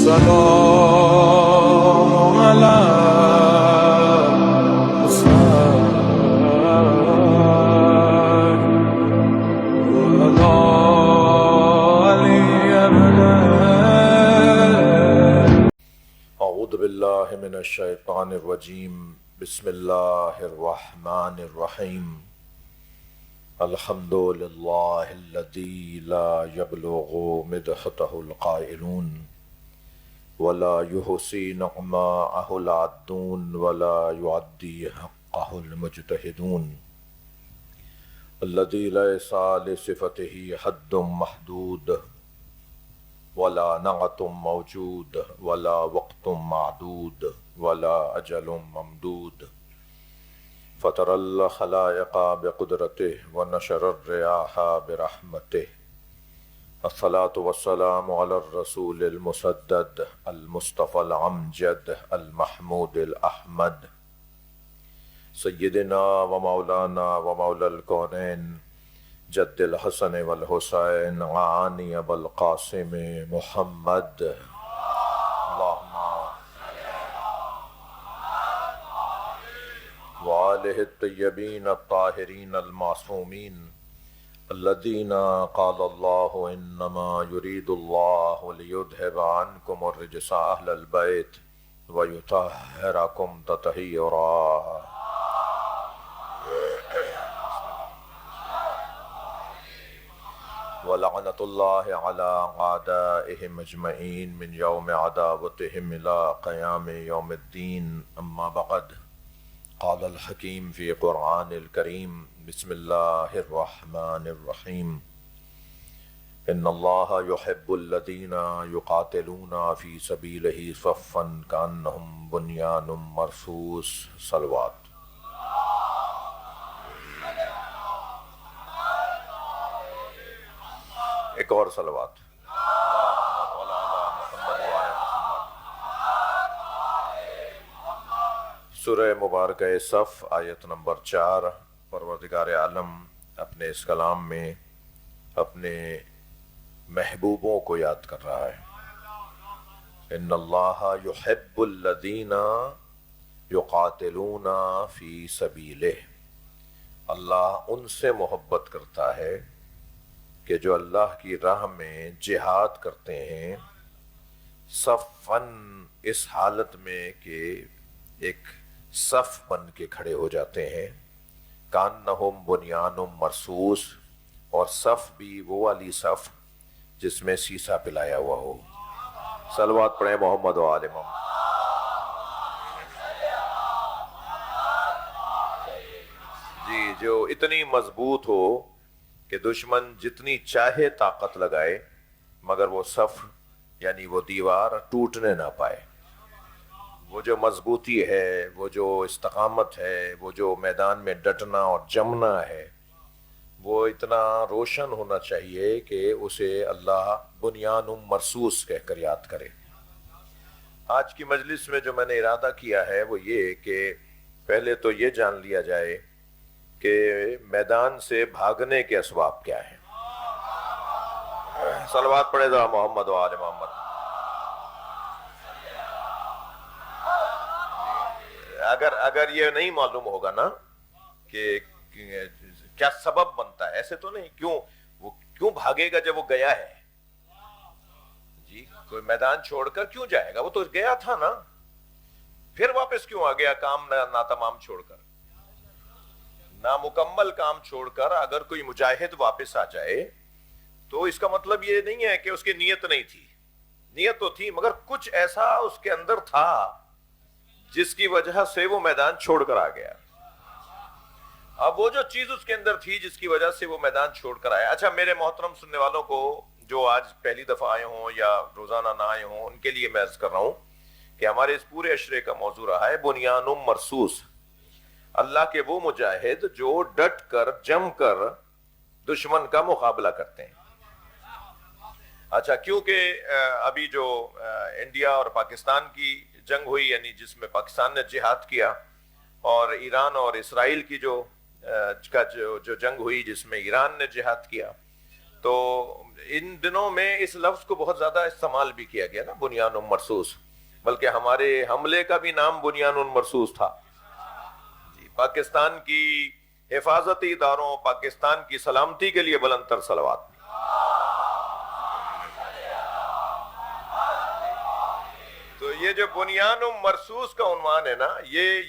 السلام على حسين وعلى علي بن اعوذ باللہ من الشیطان الرجیم بسم اللہ الرحمن الرحیم الحمد للہ الذی لا یبلغ مدحتہ القائلون ولا یحصی نعماءہ العدون ولا یعدی حقہ المجتہدون الذی لیس لصفتہ حد محدود ولا نعت موجود ولا وقت معدود ولا اجل ممدود فطر الخلائق بقدرته ونشر الرياح برحمته الصلاة والسلام على الرسول المسدد المصطفى العمجد المحمود الأحمد سيدنا ومولانا ومولى الكونين جد الحسن والحسين عاني أبا القاسم محمد اللهم وآله الطيبين الطاهرين المعصومين الذين قال الله إنما يريد الله ليذهب عنكم الرجس أهل البيت ويطهركم تطهيرا ولعنة الله على أعدائهم أجمعين من يوم عداوتهم إلى قيام يوم الدين أما بعد قال الحكيم في قرآن الكريم بسم الله الرحمن الرحيم إن الله يحب الذين يقاتلون في سبيله صفا كأنهم بنيان مرصوص صلوات ایک اور صلوات سورہ مبارکہ صف آیت نمبر 4 پروردگار عالم اپنے اس کلام میں اپنے محبوبوں کو یاد کر رہا ہے. ان اللہ یحب الذین یقاتلون فی سبیلہ، اللہ ان سے محبت کرتا ہے کہ جو اللہ کی راہ میں جہاد کرتے ہیں صفاً، اس حالت میں کہ ایک صف بن کے کھڑے ہو جاتے ہیں، کانہم بنیان مرصوص، اور صف بھی وہ والی صف جس میں سیسا پلایا ہوا ہو. صلوات پڑھیں محمد و آل محمد. جی، جو اتنی مضبوط ہو کہ دشمن جتنی چاہے طاقت لگائے مگر وہ صف یعنی وہ دیوار ٹوٹنے نہ پائے. وہ جو مضبوطی ہے، وہ جو استقامت ہے، وہ جو میدان میں ڈٹنا اور جمنا ہے، وہ اتنا روشن ہونا چاہیے کہ اسے اللہ بنیان مرصوص کہہ کر یاد کرے. آج کی مجلس میں جو میں نے ارادہ کیا ہے وہ یہ کہ پہلے تو یہ جان لیا جائے کہ میدان سے بھاگنے کے اسباب کیا ہیں. صلوات پڑھے ذرا محمد و آل محمد. اگر یہ نہیں معلوم ہوگا نا کہ کیا سبب بنتا ہے، ایسے تو نہیں، کیوں بھاگے گا جب وہ گیا ہے؟ جی، کوئی میدان چھوڑ کر کیوں جائے گا؟ وہ تو گیا تھا نا، پھر واپس کیوں آ گیا کام ناتمام چھوڑ کر؟ نامکمل کام چھوڑ کر اگر کوئی مجاہد واپس آ جائے تو اس کا مطلب یہ نہیں ہے کہ اس کی نیت نہیں تھی. نیت تو تھی مگر کچھ ایسا اس کے اندر تھا جس کی وجہ سے وہ میدان چھوڑ کر آ گیا. اب وہ جو چیز اس کے اندر تھی جس کی وجہ سے وہ میدان چھوڑ کر آیا. اچھا، میرے محترم سننے والوں کو جو آج پہلی دفعہ آئے ہوں یا روزانہ نہ آئے ہوں، ان کے لیے میں عرض کر رہا ہوں کہ ہمارے اس پورے عشرے کا موضوع رہا ہے بنیان مرصوص. اللہ کے وہ مجاہد جو ڈٹ کر جم کر دشمن کا مقابلہ کرتے ہیں. اچھا، کیونکہ ابھی جو انڈیا اور پاکستان کی جنگ ہوئی، یعنی جس میں پاکستان نے جہاد کیا، اور ایران اور اسرائیل کی جو جنگ ہوئی جس میں ایران نے جہاد کیا، تو ان دنوں میں اس لفظ کو بہت زیادہ استعمال بھی کیا گیا نا، بنیان مرصوص، بلکہ ہمارے حملے کا بھی نام بنیان مرصوص تھا جی۔ پاکستان کی حفاظتی اداروں، پاکستان کی سلامتی کے لیے بلند تر صلوات۔ تو یہ جو بنیان مرصوص کا عنوان ہے نا، یہ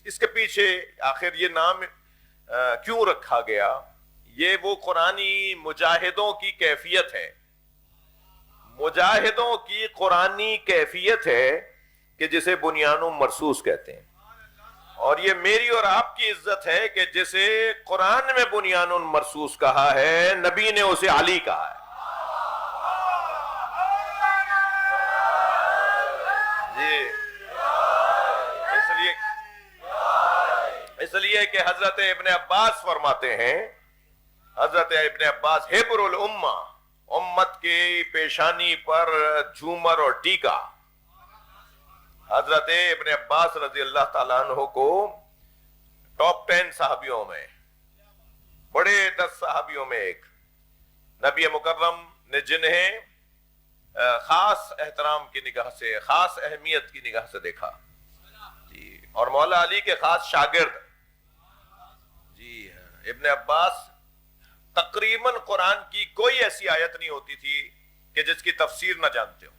اس کے پیچھے آخر یہ نام کیوں رکھا گیا؟ یہ وہ قرآنی مجاہدوں کی کیفیت ہے، مجاہدوں کی قرآنی کیفیت ہے کہ جسے بنیان مرصوص کہتے ہیں۔ اور یہ میری اور آپ کی عزت ہے کہ جسے قرآن میں بنیان مرصوص کہا ہے، نبی نے اسے علی کہا ہے۔ اس لیے کہ حضرت ابن عباس فرماتے ہیں، حضرت ابن عباس حبر الامہ، امت کی پیشانی پر جھومر اور ٹیکا، حضرت ابن عباس رضی اللہ تعالیٰ عنہ کو ٹاپ 10 صحابیوں میں، بڑے 10 صحابیوں میں ایک، نبی مکرم نے جنہیں خاص احترام کی نگاہ سے، خاص اہمیت کی نگاہ سے دیکھا جی، اور مولا علی کے خاص شاگرد جی۔ ابن عباس تقریباً قرآن کی کوئی ایسی آیت نہیں ہوتی تھی کہ جس کی تفسیر نہ جانتے ہو،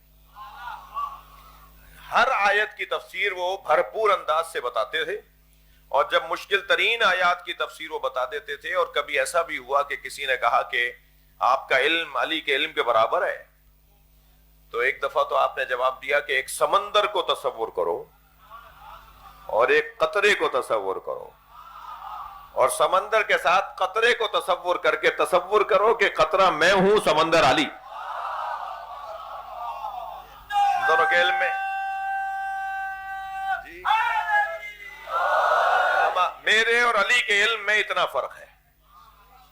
ہر آیت کی تفسیر وہ بھرپور انداز سے بتاتے تھے، اور جب مشکل ترین آیات کی تفسیر وہ بتا دیتے تھے۔ اور کبھی ایسا بھی ہوا کہ کسی نے کہا کہ آپ کا علم علی کے علم کے برابر ہے، تو ایک دفعہ تو آپ نے جواب دیا کہ ایک سمندر کو تصور کرو اور ایک قطرے کو تصور کرو، اور سمندر کے ساتھ قطرے کو تصور کر کے تصور کرو کہ قطرہ میں ہوں، سمندر علی، دونوں کے علم میں جی، میرے اور علی کے علم میں اتنا فرق ہے۔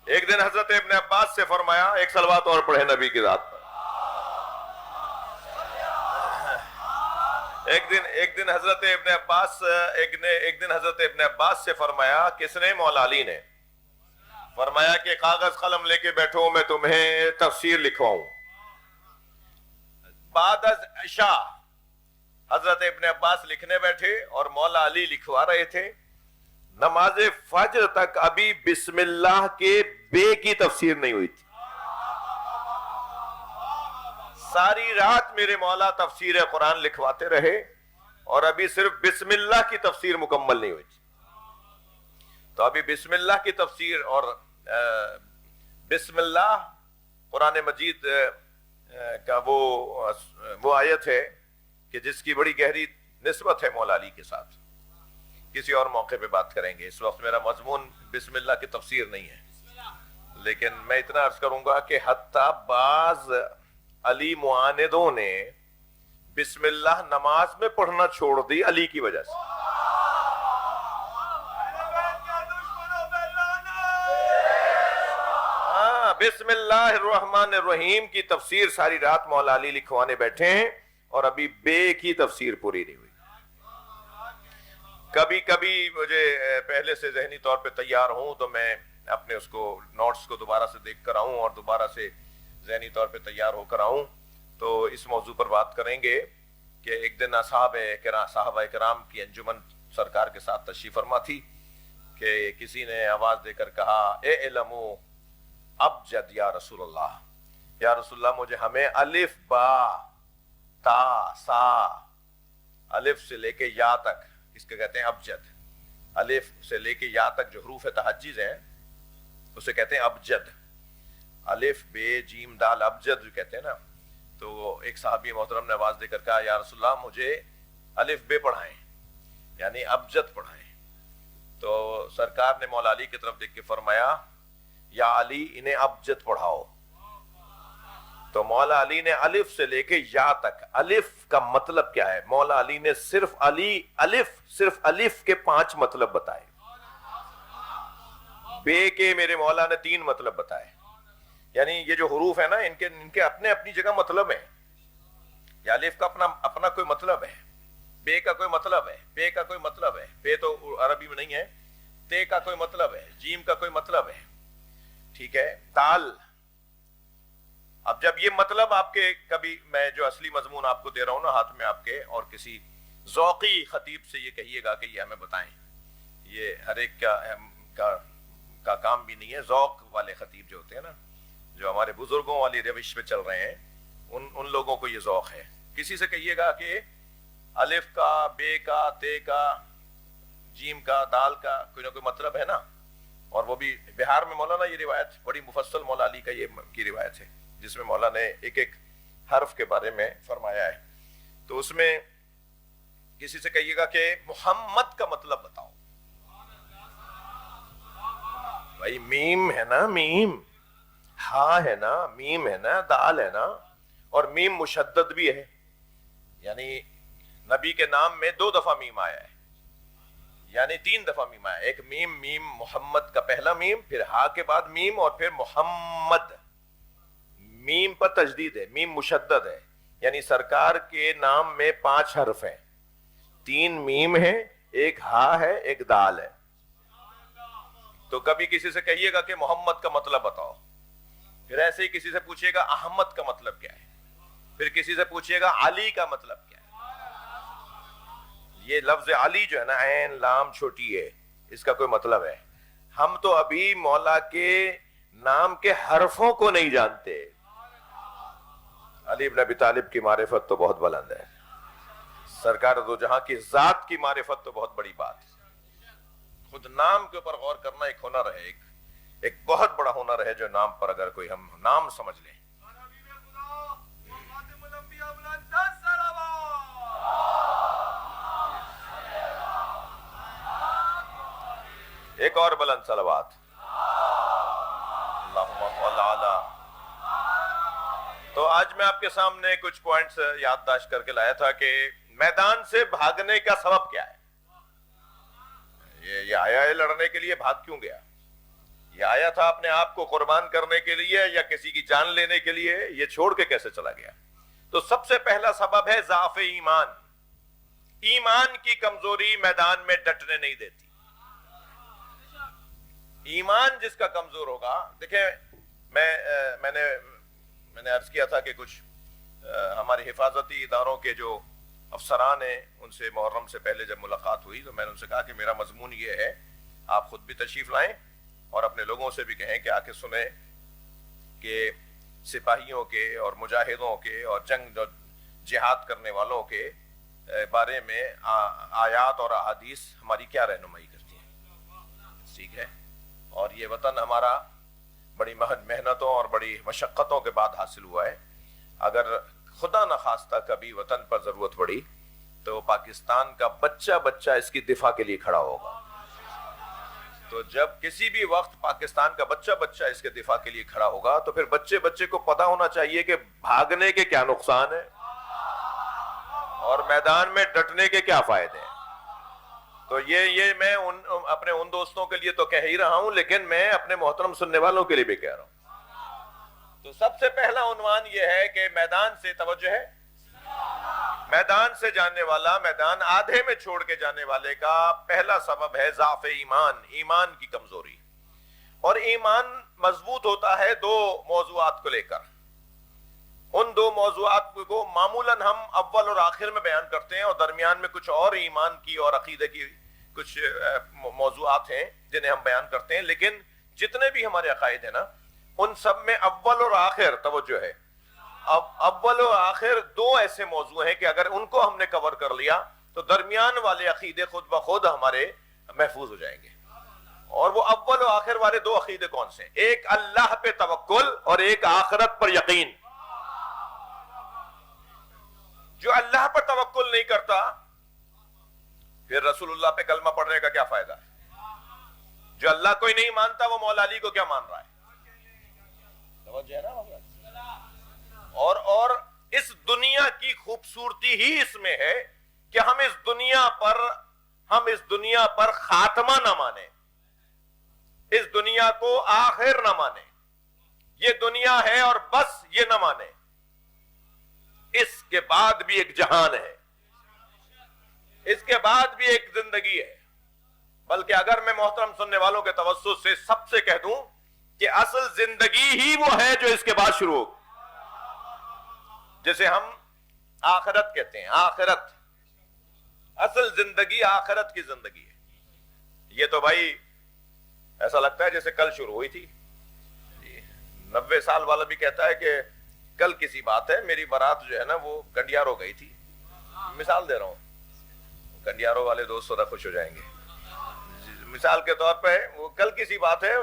ایک دن حضرت ابن عباس سے فرمایا، ایک صلوات اور پڑھے نبی کی ذات پر۔ ایک دن حضرت ابن عباس سے فرمایا، کس نے؟ مولا علی نے فرمایا کہ کاغذ قلم لے کے بیٹھو، میں تمہیں تفسیر لکھواؤں۔ بعد از عشاء حضرت ابن عباس لکھنے بیٹھے اور مولا علی لکھوا رہے تھے۔ نماز فجر تک ابھی بسم اللہ کے بے کی تفسیر نہیں ہوئی تھی۔ ساری رات میرے مولا تفسیر قرآن لکھواتے رہے اور ابھی صرف بسم اللہ کی تفسیر مکمل نہیں ہوئی تھی۔ تو ابھی بسم اللہ کی تفسیر، اور بسم اللہ قرآن مجید کا وہ آیت ہے کہ جس کی بڑی گہری نسبت ہے مولا علی کے ساتھ۔ کسی اور موقع پہ بات کریں گے، اس وقت میرا مضمون بسم اللہ کی تفسیر نہیں ہے، لیکن میں اتنا عرض کروں گا کہ حتیٰ بعض علی معاندوں نے بسم اللہ نماز میں پڑھنا چھوڑ دی علی کی وجہ سے۔ بسم اللہ الرحمن الرحیم کی تفسیر ساری رات مولا علی لکھوانے بیٹھے ہیں اور ابھی بے کی تفسیر پوری نہیں ہوئی۔ کبھی کبھی مجھے پہلے سے ذہنی طور پہ تیار ہوں تو میں اپنے اس کو نوٹس کو دوبارہ سے دیکھ کر آؤں اور دوبارہ سے ذہنی طور پہ تیار ہو کر آؤں، تو اس موضوع پر بات کریں گے کہ ایک دن صحابہ کرام کی انجمن سرکار کے ساتھ تشریف فرما تھی کہ کسی نے آواز دے کر کہا، اے علمو ابجد یا رسول اللہ، یا رسول اللہ مجھے ہمیں الف با تا سا، الف سے لے کے یا تک، اس کے کہتے ہیں ابجد، الف سے لے کے یا تک جو حروف تہجیز ہیں اسے کہتے ہیں ابجد، الف بے جیم دال ابجد جو کہتے ہیں نا۔ تو ایک صحابی محترم نے آواز دے کر کہا، یا رسول اللہ مجھے الف بے پڑھائیں، یعنی ابجد پڑھائیں۔ تو سرکار نے مولا علی کی طرف دیکھ کے فرمایا، یا علی انہیں ابجد پڑھاؤ۔ تو مولا علی نے الف سے لے کے یا تک، الف کا مطلب کیا ہے؟ مولا علی نے صرف الف کے 5 مطلب بتائے، بے کے میرے مولا نے 3 مطلب بتائے۔ یعنی یہ جو حروف ہے نا، ان کے اپنے اپنی جگہ مطلب ہے۔ یا الف کا اپنا کوئی مطلب ہے، بے کا کوئی مطلب ہے، پے کا کوئی مطلب ہے، پے تو عربی میں نہیں ہے، تے کا کوئی مطلب ہے، جیم کا کوئی مطلب ہے، ٹھیک ہے. دال. اب جب یہ مطلب آپ کے, کبھی میں جو اصلی مضمون آپ کو دے رہا ہوں نا ہاتھ میں آپ کے, اور کسی ذوقی خطیب سے یہ کہیے گا کہ یہ ہمیں بتائیں, یہ ہر ایک کا کام بھی نہیں ہے. ذوق والے خطیب جو ہوتے ہیں نا, جو ہمارے بزرگوں والی روش پہ چل رہے ہیں, ان لوگوں کو یہ ذوق ہے. کسی سے کہیے گا کہ الف کا, بے کا, تے کا, جیم کا, دال کا کوئی نہ کوئی مطلب ہے نا. اور وہ بھی بہار میں مولانا, یہ روایت بڑی مفصل مولا علی کا یہ کی روایت ہے جس میں مولا نے ایک ایک حرف کے بارے میں فرمایا ہے. تو اس میں کسی سے کہیے گا کہ محمد کا مطلب بتاؤ. بھائی میم ہے نا, میم, ہاں ہے نا, میم ہے نا, دال ہے نا, اور میم مشدد بھی ہے. یعنی نبی کے نام میں 2 دفعہ میم آیا ہے, یعنی 3 دفعہ میم آیا. ایک میم, میم محمد کا پہلا میم, پھر ہا کے بعد میم, اور پھر محمد. میم پر تجدید ہے, میم مشدد ہے. یعنی سرکار کے نام میں 5 حرف ہیں, 3 میم ہیں, ایک ہا ہے, ایک دال ہے. تو کبھی کسی سے کہیے گا کہ محمد کا مطلب بتاؤ, پھر ایسے ہی کسی سے پوچھئے گا احمد کا مطلب کیا ہے, پھر کسی سے پوچھئے گا علی کا مطلب کیا ہے. یہ لفظ علی جو ہے نا, عین لام چھوٹی ہے, اس کا کوئی مطلب ہے. ہم تو ابھی مولا کے نام کے حرفوں کو نہیں جانتے. علی بن ابی طالب کی معرفت تو بہت بلند ہے, سرکار دو جہاں کی ذات کی معرفت تو بہت بڑی بات ہے. خود نام کے اوپر غور کرنا ایک ہنر ہے, ایک بہت بڑا ہنر ہے, جو نام پر اگر کوئی ہم نام سمجھ لیں. ایک اور بلند صلوات. اللہم صل علی. تو آج میں آپ کے سامنے کچھ پوائنٹس یادداشت کر کے لایا تھا کہ میدان سے بھاگنے کا سبب کیا ہے. یہ آیا ہے لڑنے کے لیے, بھاگ کیوں گیا؟ یہ آیا تھا اپنے آپ کو قربان کرنے کے لیے یا کسی کی جان لینے کے لیے؟ یہ چھوڑ کے کیسے چلا گیا؟ تو سب سے پہلا سبب ہے ضعف ایمان. ایمان کی کمزوری میدان میں ڈٹنے نہیں دیتی. ایمان جس کا کمزور ہوگا, دیکھیں میں نے عرض کیا تھا کہ کچھ ہمارے حفاظتی اداروں کے جو افسران ہیں, ان سے محرم سے پہلے جب ملاقات ہوئی تو میں نے ان سے کہا کہ میرا مضمون یہ ہے, آپ خود بھی تشریف لائیں اور اپنے لوگوں سے بھی کہیں کہ آ کے سنیں کہ سپاہیوں کے اور مجاہدوں کے اور جنگ جہاد کرنے والوں کے بارے میں آیات اور احادیث ہماری کیا رہنمائی کرتی ہیں. ٹھیک ہے, اور یہ وطن ہمارا بڑی محنتوں اور بڑی مشقتوں کے بعد حاصل ہوا ہے. اگر خدا نخواستہ کبھی وطن پر ضرورت پڑی تو پاکستان کا بچہ اس کی دفاع کے لیے کھڑا ہوگا. تو جب کسی بھی وقت پاکستان کا بچہ اس کے دفاع کے لیے کھڑا ہوگا تو پھر بچے کو پتا ہونا چاہیے کہ بھاگنے کے کیا نقصان ہے اور میدان میں ڈٹنے کے کیا فائدے ہیں. تو یہ میں اپنے ان دوستوں کے لیے تو کہہ ہی رہا ہوں, لیکن میں اپنے محترم سننے والوں کے لیے بھی کہہ رہا ہوں. تو سب سے پہلا عنوان یہ ہے کہ میدان سے توجہ ہے. میدان سے جانے والا, میدان آدھے میں چھوڑ کے جانے والے کا پہلا سبب ہے ضعف ایمان, ایمان کی کمزوری. اور ایمان مضبوط ہوتا ہے 2 موضوعات کو لے کر. ان 2 موضوعات کو معمولاً ہم اول اور آخر میں بیان کرتے ہیں, اور درمیان میں کچھ اور ایمان کی اور عقیدے کی کچھ موضوعات ہیں جنہیں ہم بیان کرتے ہیں. لیکن جتنے بھی ہمارے عقائد ہیں نا, ان سب میں اول اور آخر توجہ ہے. اب اول و آخر 2 ایسے موضوع ہیں کہ اگر ان کو ہم نے کور کر لیا تو درمیان والے عقیدے خود بخود ہمارے محفوظ ہو جائیں گے. اور وہ اول و آخر والے 2 عقیدے کون سے ہیں؟ ایک اللہ پہ توکل اور ایک آخرت پر یقین. جو اللہ پر توکل نہیں کرتا پھر رسول اللہ پہ کلمہ پڑھنے کا کیا فائدہ ہے؟ جو اللہ کو ہی نہیں مانتا وہ مولا علی کو کیا مان رہا ہے؟ اور اس دنیا کی خوبصورتی ہی اس میں ہے کہ ہم اس دنیا پر خاتمہ نہ مانیں, اس دنیا کو آخر نہ مانیں. یہ دنیا ہے اور بس یہ نہ مانیں, اس کے بعد بھی ایک جہان ہے, اس کے بعد بھی ایک زندگی ہے. بلکہ اگر میں محترم سننے والوں کے توسط سے سب سے کہہ دوں کہ اصل زندگی ہی وہ ہے جو اس کے بعد شروع ہو، جسے ہم آخرت کہتے ہیں. آخرت، اصل زندگی آخرت کی زندگی ہے. یہ تو بھائی ایسا لگتا ہے جیسے کل شروع ہوئی تھی. 90 سال والا بھی کہتا ہے کہ کل کسی بات ہے، میری بارات جو ہے نا وہ کنڈیارو گئی تھی. مثال دے رہا ہوں، کنڈیارو والے دوست ذرا خوش ہو جائیں گے. مثال کے طور پہ وہ کل کسی بات ہے،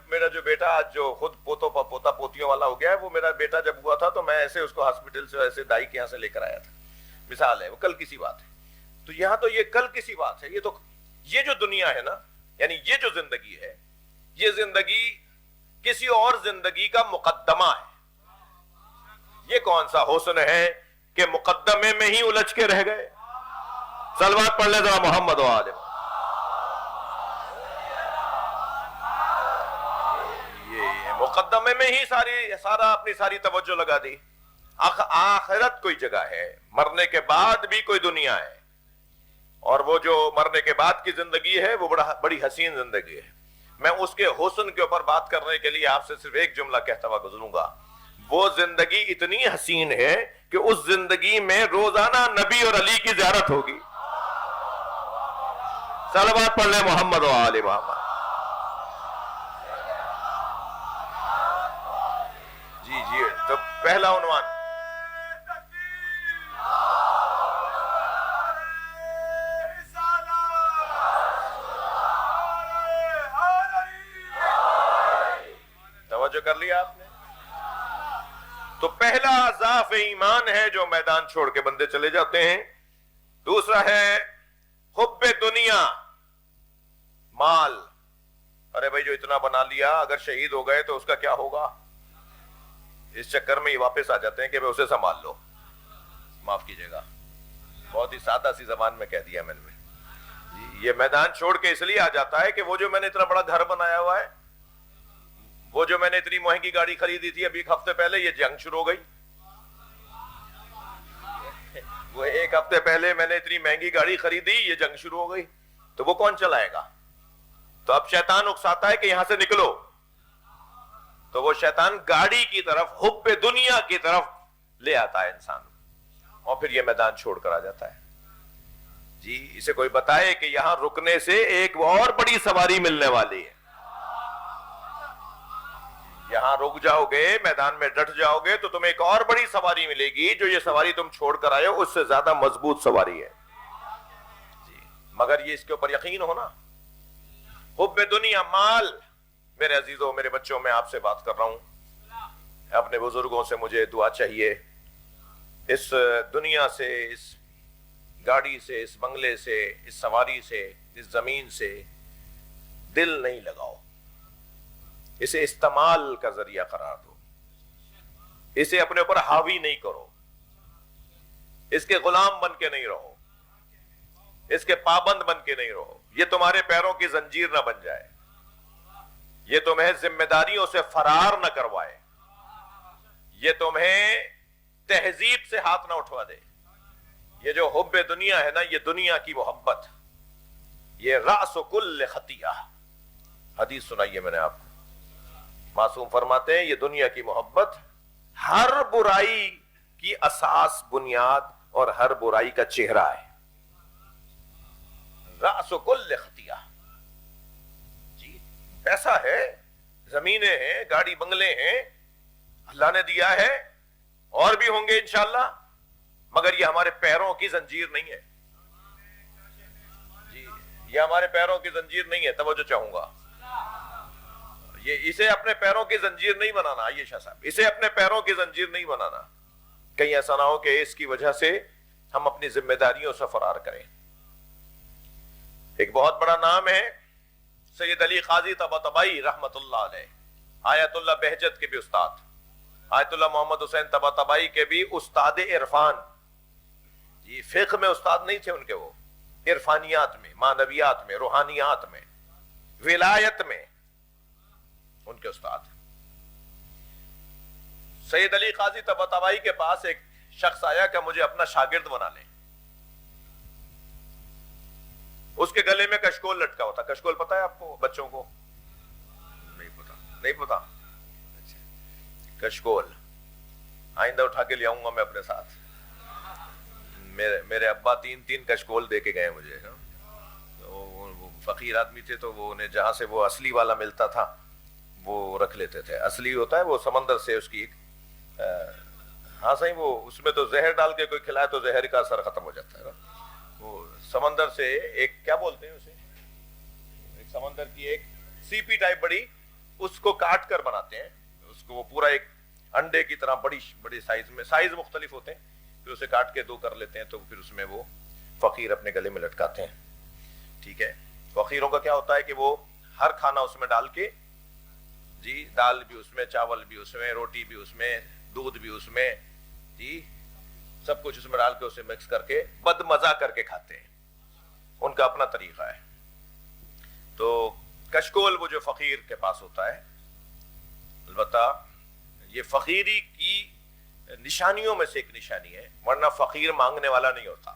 میرا جو بیٹا آج جو خود پوتا پوتیوں والا ہو گیا ہے، وہ میرا بیٹا جب ہوا تھا تو میں ایسے اس کو ہاسپٹل سے ایسے دائی کے یہاں سے لے کر آیا تھا. مثال ہے، وہ کل کسی بات ہے. تو یہاں تو یہ کل کسی بات ہے. یہ جو دنیا ہے نا، یعنی یہ جو زندگی ہے، یہ زندگی کسی اور زندگی کا مقدمہ ہے. یہ کون سا حسن ہے کہ مقدمے میں ہی الجھ کے رہ گئے. صلوات پڑھ لیں ذرا محمد و آل محمد. یہ مقدمے میں ہی اپنی ساری توجہ لگا دی. آخرت کوئی جگہ ہے، مرنے کے بعد بھی کوئی دنیا ہے، اور وہ جو مرنے کے بعد کی زندگی ہے وہ بڑی حسین زندگی ہے. میں اس کے حسن کے اوپر بات کرنے کے لیے آپ سے صرف ایک جملہ کہتا ہوا گزروں گا. وہ زندگی اتنی حسین ہے کہ اس زندگی میں روزانہ نبی اور علی کی زیارت ہوگی. صلوات پڑھ لیں محمد و آل محمد. جی تو پہلا عنوان، توجہ کر لیا آپ نے؟ تو پہلا ضعف ایمان ہے جو میدان چھوڑ کے بندے چلے جاتے ہیں. دوسرا ہے حب دنیا، مال. ارے بھائی جو اتنا بنا لیا اگر شہید ہو گئے تو اس کا کیا ہوگا؟ اس چکر میں یہ واپس آ جاتے ہیں کہ اسے سنبھال لو. معاف کیجئے گا، بہت ہی سادہ سی زبان میں کہہ دیا میں نے. یہ میدان چھوڑ کے اس لیے آ جاتا ہے کہ وہ جو میں نے اتنا بڑا گھر بنایا ہوا ہے، وہ جو میں نے اتنی مہنگی گاڑی خریدی تھی ابھی ایک ہفتے پہلے، یہ جنگ شروع ہو گئی. وہ ایک ہفتے پہلے میں نے اتنی مہنگی گاڑی خریدی، یہ جنگ شروع ہو گئی. تو وہ کون چلائے گا؟ تو اب شیطان اکساتا ہے کہ یہاں سے نکلو. تو وہ شیطان گاڑی کی طرف، حب دنیا کی طرف لے آتا ہے انسان، اور پھر یہ میدان چھوڑ کر آ جاتا ہے. جی اسے کوئی بتائے کہ یہاں رکنے سے ایک اور بڑی سواری ملنے والی ہے. یہاں رک جاؤ گے، میدان میں ڈٹ جاؤ گے تو تمہیں ایک اور بڑی سواری ملے گی، جو یہ سواری تم چھوڑ کر آئے ہو اس سے زیادہ مضبوط سواری ہے. جی مگر یہ اس کے اوپر یقین ہونا. حب دنیا، مال. میرے عزیزوں، میرے بچوں، میں آپ سے بات کر رہا ہوں، اپنے بزرگوں سے مجھے دعا چاہیے. اس دنیا سے، اس گاڑی سے، اس بنگلے سے، اس سواری سے، اس زمین سے دل نہیں لگاؤ. اسے استعمال کا ذریعہ قرار دو. اسے اپنے اوپر حاوی نہیں کرو. اس کے غلام بن کے نہیں رہو. اس کے پابند بن کے نہیں رہو. یہ تمہارے پیروں کی زنجیر نہ بن جائے. یہ تمہیں ذمہ داریوں سے فرار نہ کروائے. یہ تمہیں تہذیب سے ہاتھ نہ اٹھوا دے. یہ جو حب دنیا ہے نا، یہ دنیا کی محبت، یہ رأس کل خطیہ. حدیث سنائیے میں نے آپ کو. معصوم فرماتے ہیں یہ دنیا کی محبت ہر برائی کی اساس، بنیاد اور ہر برائی کا چہرہ ہے. رأس کل خطیہ. جی پیسہ ہے، زمینیں ہیں، گاڑی بنگلے ہیں، اللہ نے دیا ہے، اور بھی ہوں گے انشاءاللہ، مگر یہ ہمارے پیروں کی زنجیر نہیں ہے. جی یہ ہمارے پیروں کی زنجیر نہیں ہے. توجہ چاہوں گا. اسے اپنے پیروں کی زنجیر نہیں بنانا. آئیے شاہ صاحب، اسے اپنے پیروں کی زنجیر نہیں بنانا. کہیں ایسا نہ ہو کہ اس کی وجہ سے ہم اپنی ذمہ داریوں سے فرار کریں. ایک بہت بڑا نام ہے سید علی قاضی طباطبائی رحمت اللہ علیہ، آیت اللہ بہجت کے بھی استاد، آیت اللہ محمد حسین طباطبائی کے بھی استاد عرفان. جی فقہ میں استاد نہیں تھے ان کے، وہ عرفانیات میں، معنویات میں، روحانیات میں، ولایت میں ان کے استاد. سید علی قاضی طباطبائی کے پاس ایک شخص آیا کہ مجھے اپنا شاگرد بنا لیں. اس کے گلے میں کشکول لٹکا ہوتا. کشکول پتا ہے آپ کو؟ بچوں کو نہیں پتا. کشکول آئندہ اٹھا کے لے آؤں گا میں اپنے ساتھ. میرے ابا تین کشکول دے کے گئے مجھے. وہ فقیر آدمی تھے تو وہ انہیں جہاں سے وہ اصلی والا ملتا تھا وہ رکھ لیتے تھے. اصلی ہوتا ہے وہ سمندر سے اس کی ایک ہاں صحیح, وہ اس میں تو زہر ڈال کے کوئی کھلائے تو زہر کا اثر ختم ہو جاتا ہے. وہ سمندر سے ایک کیا بولتے ہیں اسے, ایک سمندر کی ایک سی پی ٹائپ بڑی, اس کو کاٹ کر بناتے ہیں اس کو. وہ پورا ایک انڈے کی طرح بڑی سائز میں, سائز مختلف ہوتے ہیں, پھر اسے کاٹ کے دو کر لیتے ہیں تو پھر اس میں وہ فقیر اپنے گلے میں لٹکاتے ہیں. ٹھیک ہے. فقیروں کا کیا ہوتا ہے کہ وہ ہر کھانا اس میں ڈال کے, جی دال بھی اس میں, چاول بھی اس میں, روٹی بھی اس میں, دودھ بھی اس میں, جی سب کچھ اس میں ڈال کے اسے مکس کر کے بد مزہ کر کے کھاتے ہیں. ان کا اپنا طریقہ ہے. تو کشکول وہ جو فقیر کے پاس ہوتا ہے, البتہ یہ فقیری کی نشانیوں میں سے ایک نشانی ہے, ورنہ فقیر مانگنے والا نہیں ہوتا.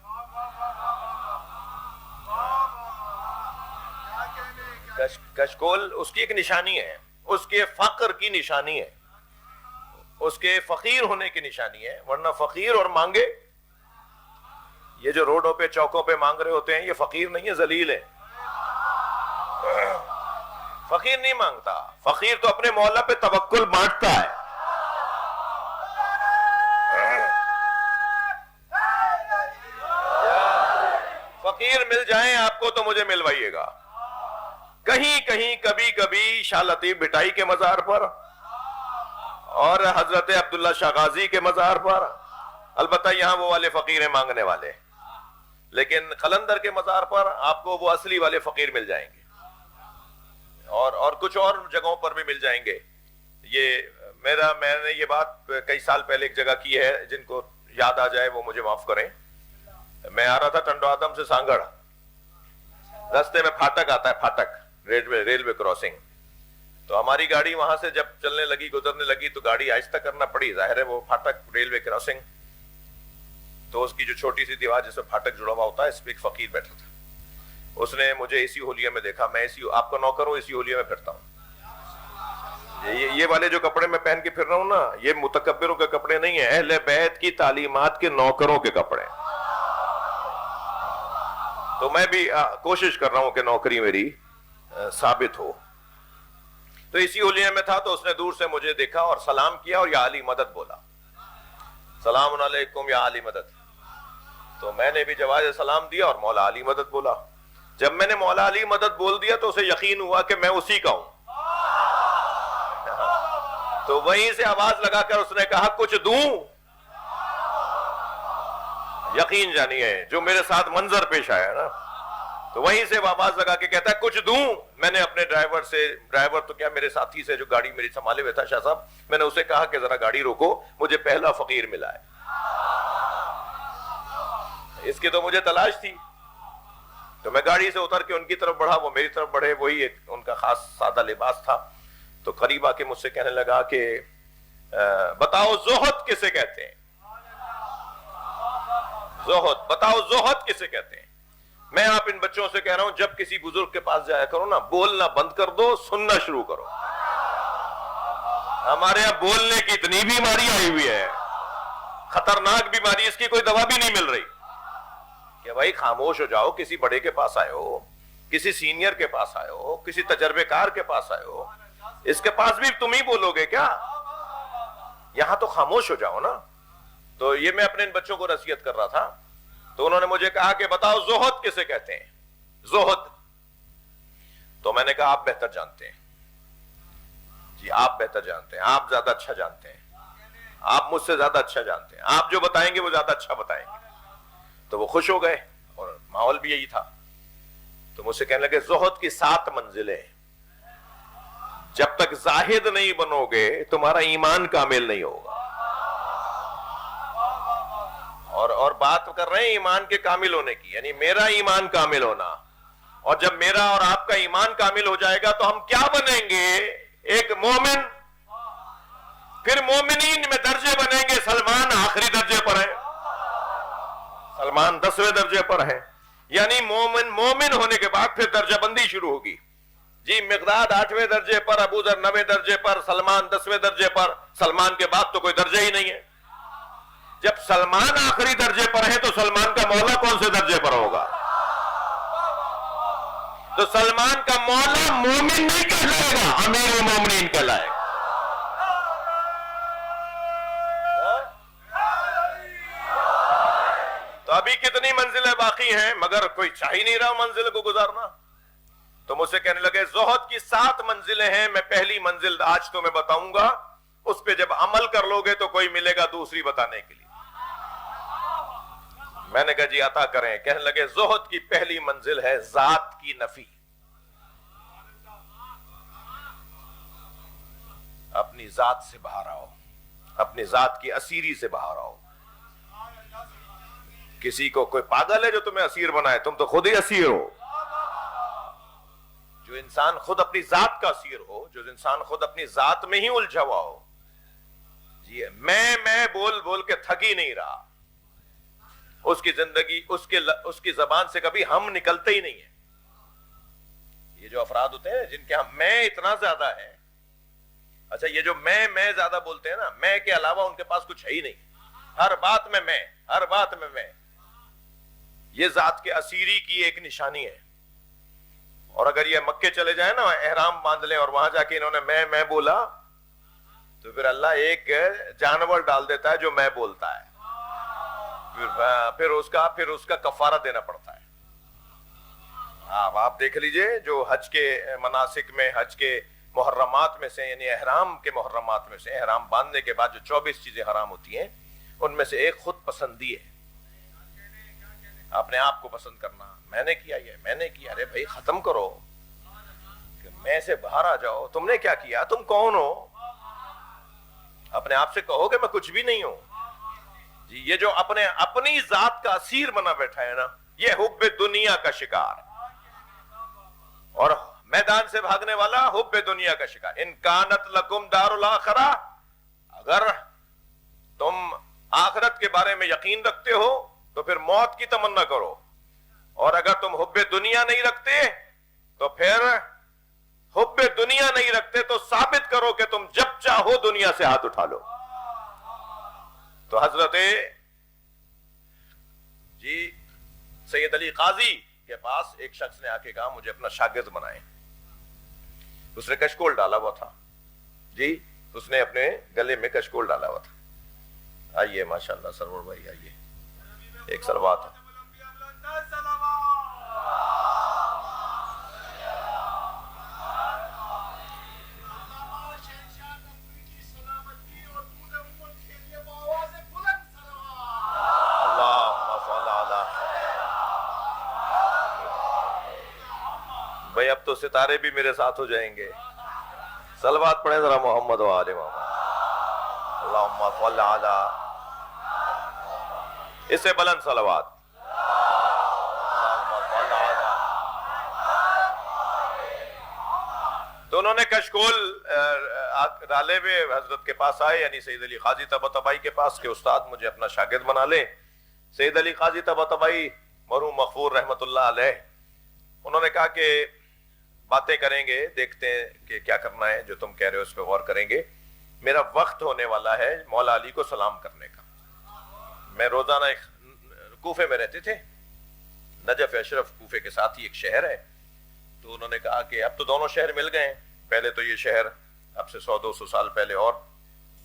کشکول اس کی ایک نشانی ہے, اس کے فقر کی نشانی ہے, اس کے فقیر ہونے کی نشانی ہے, ورنہ فقیر اور مانگے, یہ جو روڈوں پہ چوکوں پہ مانگ رہے ہوتے ہیں یہ فقیر نہیں ہے, ذلیل ہے. فقیر نہیں مانگتا, فقیر تو اپنے مولا پہ توکل بانٹتا ہے. فقیر مل جائیں آپ کو تو مجھے ملوائیے گا. کہیں کہیں کبھی کبھی شاہ لطیف بھٹائی کے مزار پر اور حضرت عبداللہ شاہ غازی کے مزار پر, البتہ یہاں وہ والے فقیر ہیں مانگنے والے, لیکن قلندر کے مزار پر آپ کو وہ اصلی والے فقیر مل جائیں گے, اور کچھ اور جگہوں پر بھی مل جائیں گے. میں نے یہ بات کئی سال پہلے ایک جگہ کی ہے, جن کو یاد آ جائے وہ مجھے معاف کریں. میں آ رہا تھا ٹنڈو آدم سے سانگڑ, راستے میں پھاٹک آتا ہے, پھاٹک ریلوے کراسنگ. تو ہماری گاڑی وہاں سے جب چلنے لگی, گزرنے لگی, تو گاڑی آہستہ کرنا پڑی, ظاہر ہے وہ پھاٹک ریلوے کراسنگ, تو اس کی جو چھوٹی سی دیوار جس میں پھاٹک جڑا ہوا ہوتا ہے, اس پہ ایک فقیر بیٹھا تھا. اس نے مجھے اسی ہولیا میں دیکھا, میں آپ کا نوکر ہوں, اسی ہولیا میں پھرتا ہوں. یہ والے جو کپڑے میں پہن کے پھر رہا ہوں نا, یہ متکبروں کے کپڑے نہیں ہیں, اہل بیت کی تعلیمات کے نوکروں کے کپڑے. تو میں بھی کوشش کر رہا ہوں کہ نوکری میری ثابت ہو. تو اسی ہولیا میں تھا, تو اس نے دور سے مجھے دیکھا اور سلام کیا اور یا علی مدد بولا, سلام علیکم یا علی مدد. تو میں نے بھی جواز سلام دیا اور مولا علی مدد بولا. جب میں نے مولا علی مدد بول دیا تو اسے یقین ہوا کہ میں اسی کا ہوں. تو وہیں سے آواز لگا کر اس نے کہا کچھ دوں. یقین جانیے جو میرے ساتھ منظر پیش آیا نا, تو وہیں سے آواز لگا کے کہتا ہے کچھ دوں. میں نے اپنے ڈرائیور تو کیا میرے ساتھی سے جو گاڑی میری سنبھالے ہوئے تھا, شاہ صاحب, میں نے اسے کہا کہ ذرا گاڑی روکو, مجھے پہلا فقیر ملا ہے. اس کی تو مجھے تلاش تھی. تو میں گاڑی سے اتر کے ان کی طرف بڑھا, وہ میری طرف بڑھے, وہی ایک ان کا خاص سادہ لباس تھا. تو قریب آ کے مجھ سے کہنے لگا کہ بتاؤ زہد کسے کہتے ہیں, زہد بتاؤ, زہد کسے کہتے ہیں. میں آپ ان بچوں سے کہہ رہا ہوں جب کسی بزرگ کے پاس جایا کرو نا, بولنا بند کر دو, سننا شروع کرو. ہمارے یہاں بولنے کی اتنی بیماری آئی ہوئی ہے, خطرناک بیماری, اس کی کوئی دوا بھی نہیں مل رہی. کہ بھائی خاموش ہو جاؤ, کسی بڑے کے پاس آئے ہو, کسی سینئر کے پاس آئے ہو, کسی تجربے کار کے پاس آئے ہو, اس کے پاس بھی تم ہی بولو گے کیا؟ یہاں تو خاموش ہو جاؤ نا. تو یہ میں اپنے ان بچوں کو نصیحت کر رہا تھا. تو انہوں نے مجھے کہا کہ بتاؤ زہد کسے کہتے ہیں, زہد. تو میں نے کہا آپ بہتر جانتے ہیں. جی آپ بہتر جانتے ہیں, آپ زیادہ اچھا جانتے ہیں, آپ مجھ سے زیادہ اچھا جانتے ہیں, آپ جو بتائیں گے وہ زیادہ اچھا بتائیں گے. تو وہ خوش ہو گئے اور ماحول بھی یہی تھا. تو مجھ سے کہنے لگے زہد کی 7 منزلیں, جب تک زاہد نہیں بنو گے تمہارا ایمان کامل نہیں ہوگا. اور بات کر رہے ہیں ایمان کے کامل ہونے کی, یعنی میرا ایمان کامل ہونا. اور جب میرا اور آپ کا ایمان کامل ہو جائے گا تو ہم کیا بنیں گے؟ ایک مومن. پھر مومنین میں درجے بنیں گے. سلمان آخری درجے پر ہے, سلمان 10ویں درجے پر ہے. یعنی مومن ہونے کے بعد پھر درجہ بندی شروع ہوگی. جی مقداد 8ویں درجے پر، ابو ذر 9ویں درجے پر، سلمان 10ویں درجے پر. سلمان کے بعد تو کوئی درجہ ہی نہیں ہے. جب سلمان آخری درجے پر ہے تو سلمان کا مولا کون سے درجے پر ہوگا؟ تو سلمان کا مولا مومن نہیں کہلائے گا، امیر مومنین کہلائے گا. تو ابھی کتنی منزلیں باقی ہیں، مگر کوئی چاہ ہی نہیں رہا منزل کو گزارنا. تو مجھ سے کہنے لگے زہد کی 7 منزلیں ہیں، میں پہلی منزل آج تمہیں بتاؤں گا، اس پہ جب عمل کر لو گے تو کوئی ملے گا دوسری بتانے کے لیے. میں نے کہا جی عطا کریں. کہنے لگے زہد کی پہلی منزل ہے ذات کی نفی. اپنی ذات سے باہر آؤ، اپنی ذات کی اسیری سے باہر آؤ. کسی کو کوئی پاگل ہے جو تمہیں اسیر بنائے؟ تم تو خود ہی اسیر ہو. جو انسان خود اپنی ذات کا اسیر ہو، جو انسان خود اپنی ذات میں ہی الجھا ہوا ہو، جی میں بول بول کے تھک ہی نہیں رہا، اس کی زندگی اس کی زبان سے کبھی ہم نکلتے ہی نہیں ہیں. یہ جو افراد ہوتے ہیں جن کے ہاں میں اتنا زیادہ ہے، اچھا یہ جو میں زیادہ بولتے ہیں نا، میں کے علاوہ ان کے پاس کچھ ہے ہی نہیں. ہر بات میں، ہر بات میں. یہ ذات کے اسیری کی ایک نشانی ہے. اور اگر یہ مکے چلے جائیں نا، احرام باندھ لیں اور وہاں جا کے انہوں نے میں بولا، تو پھر اللہ ایک جانور ڈال دیتا ہے جو میں بولتا ہے، پھر اس کا کفارہ دینا پڑتا ہے. آپ دیکھ لیجئے جو حج کے مناسک میں، حج کے محرمات میں سے، یعنی احرام کے محرمات میں سے، احرام باندھنے کے بعد جو 24 چیزیں حرام ہوتی ہیں، ان میں سے ایک خود پسندی ہے. اپنے آپ کو پسند کرنا، میں نے کیا یہ، میں نے کیا. ارے بھائی ختم کرو، کہ میں سے باہر آ جاؤ. تم نے کیا کیا؟ تم کون ہو؟ اپنے آپ سے کہو کہ میں کچھ بھی نہیں ہوں. جی یہ جو اپنی ذات کا اسیر بنا بیٹھا ہے نا، یہ حب دنیا کا شکار. اور میدان سے بھاگنے والا حب دنیا کا شکار. ان کانت لکم دار الاخرہ، اگر تم آخرت کے بارے میں یقین رکھتے ہو تو پھر موت کی تمنا کرو، اور اگر تم حب دنیا نہیں رکھتے تو پھر حب دنیا نہیں رکھتے تو ثابت کرو کہ تم جب چاہو دنیا سے ہاتھ اٹھا لو. تو حضرت جی سید علی قاضی کے پاس ایک شخص نے آ کے کہا مجھے اپنا شاگرد بنائیں. اس نے کشکول ڈالا ہوا تھا. جی اس نے اپنے گلے میں کشکول ڈالا ہوا تھا. آئیے ماشاءاللہ سرور بھائی آئیے، ایک صلوات ہے. بھائی اب تو ستارے بھی میرے ساتھ ہو جائیں گے. صلوات پڑھیں ذرا محمد و آل محمد. اللہم صل علی، اس سے بلند صلوات. تو انہوں نے کشکول ڈالے ہوئے حضرت کے پاس آئے، یعنی سید علی قاضی طباطبائی کے پاس، کہ استاد مجھے اپنا شاگرد بنا لیں. سید علی قاضی طباطبائی مرحوم مغفور رحمت اللہ علیہ، انہوں نے کہا کہ باتیں کریں گے، دیکھتے ہیں کہ کیا کرنا ہے، جو تم کہہ رہے ہو اس پہ غور کریں گے. میرا وقت ہونے والا ہے مولا علی کو سلام کرنے کا. میں روزانہ کوفے میں رہتے تھے، نجف اشرف کوفے کے ساتھ ہی ایک شہر ہے. تو انہوں نے کہا کہ اب تو دونوں شہر مل گئے ہیں. پہلے تو یہ شہر اب سے 100-200 سال پہلے اور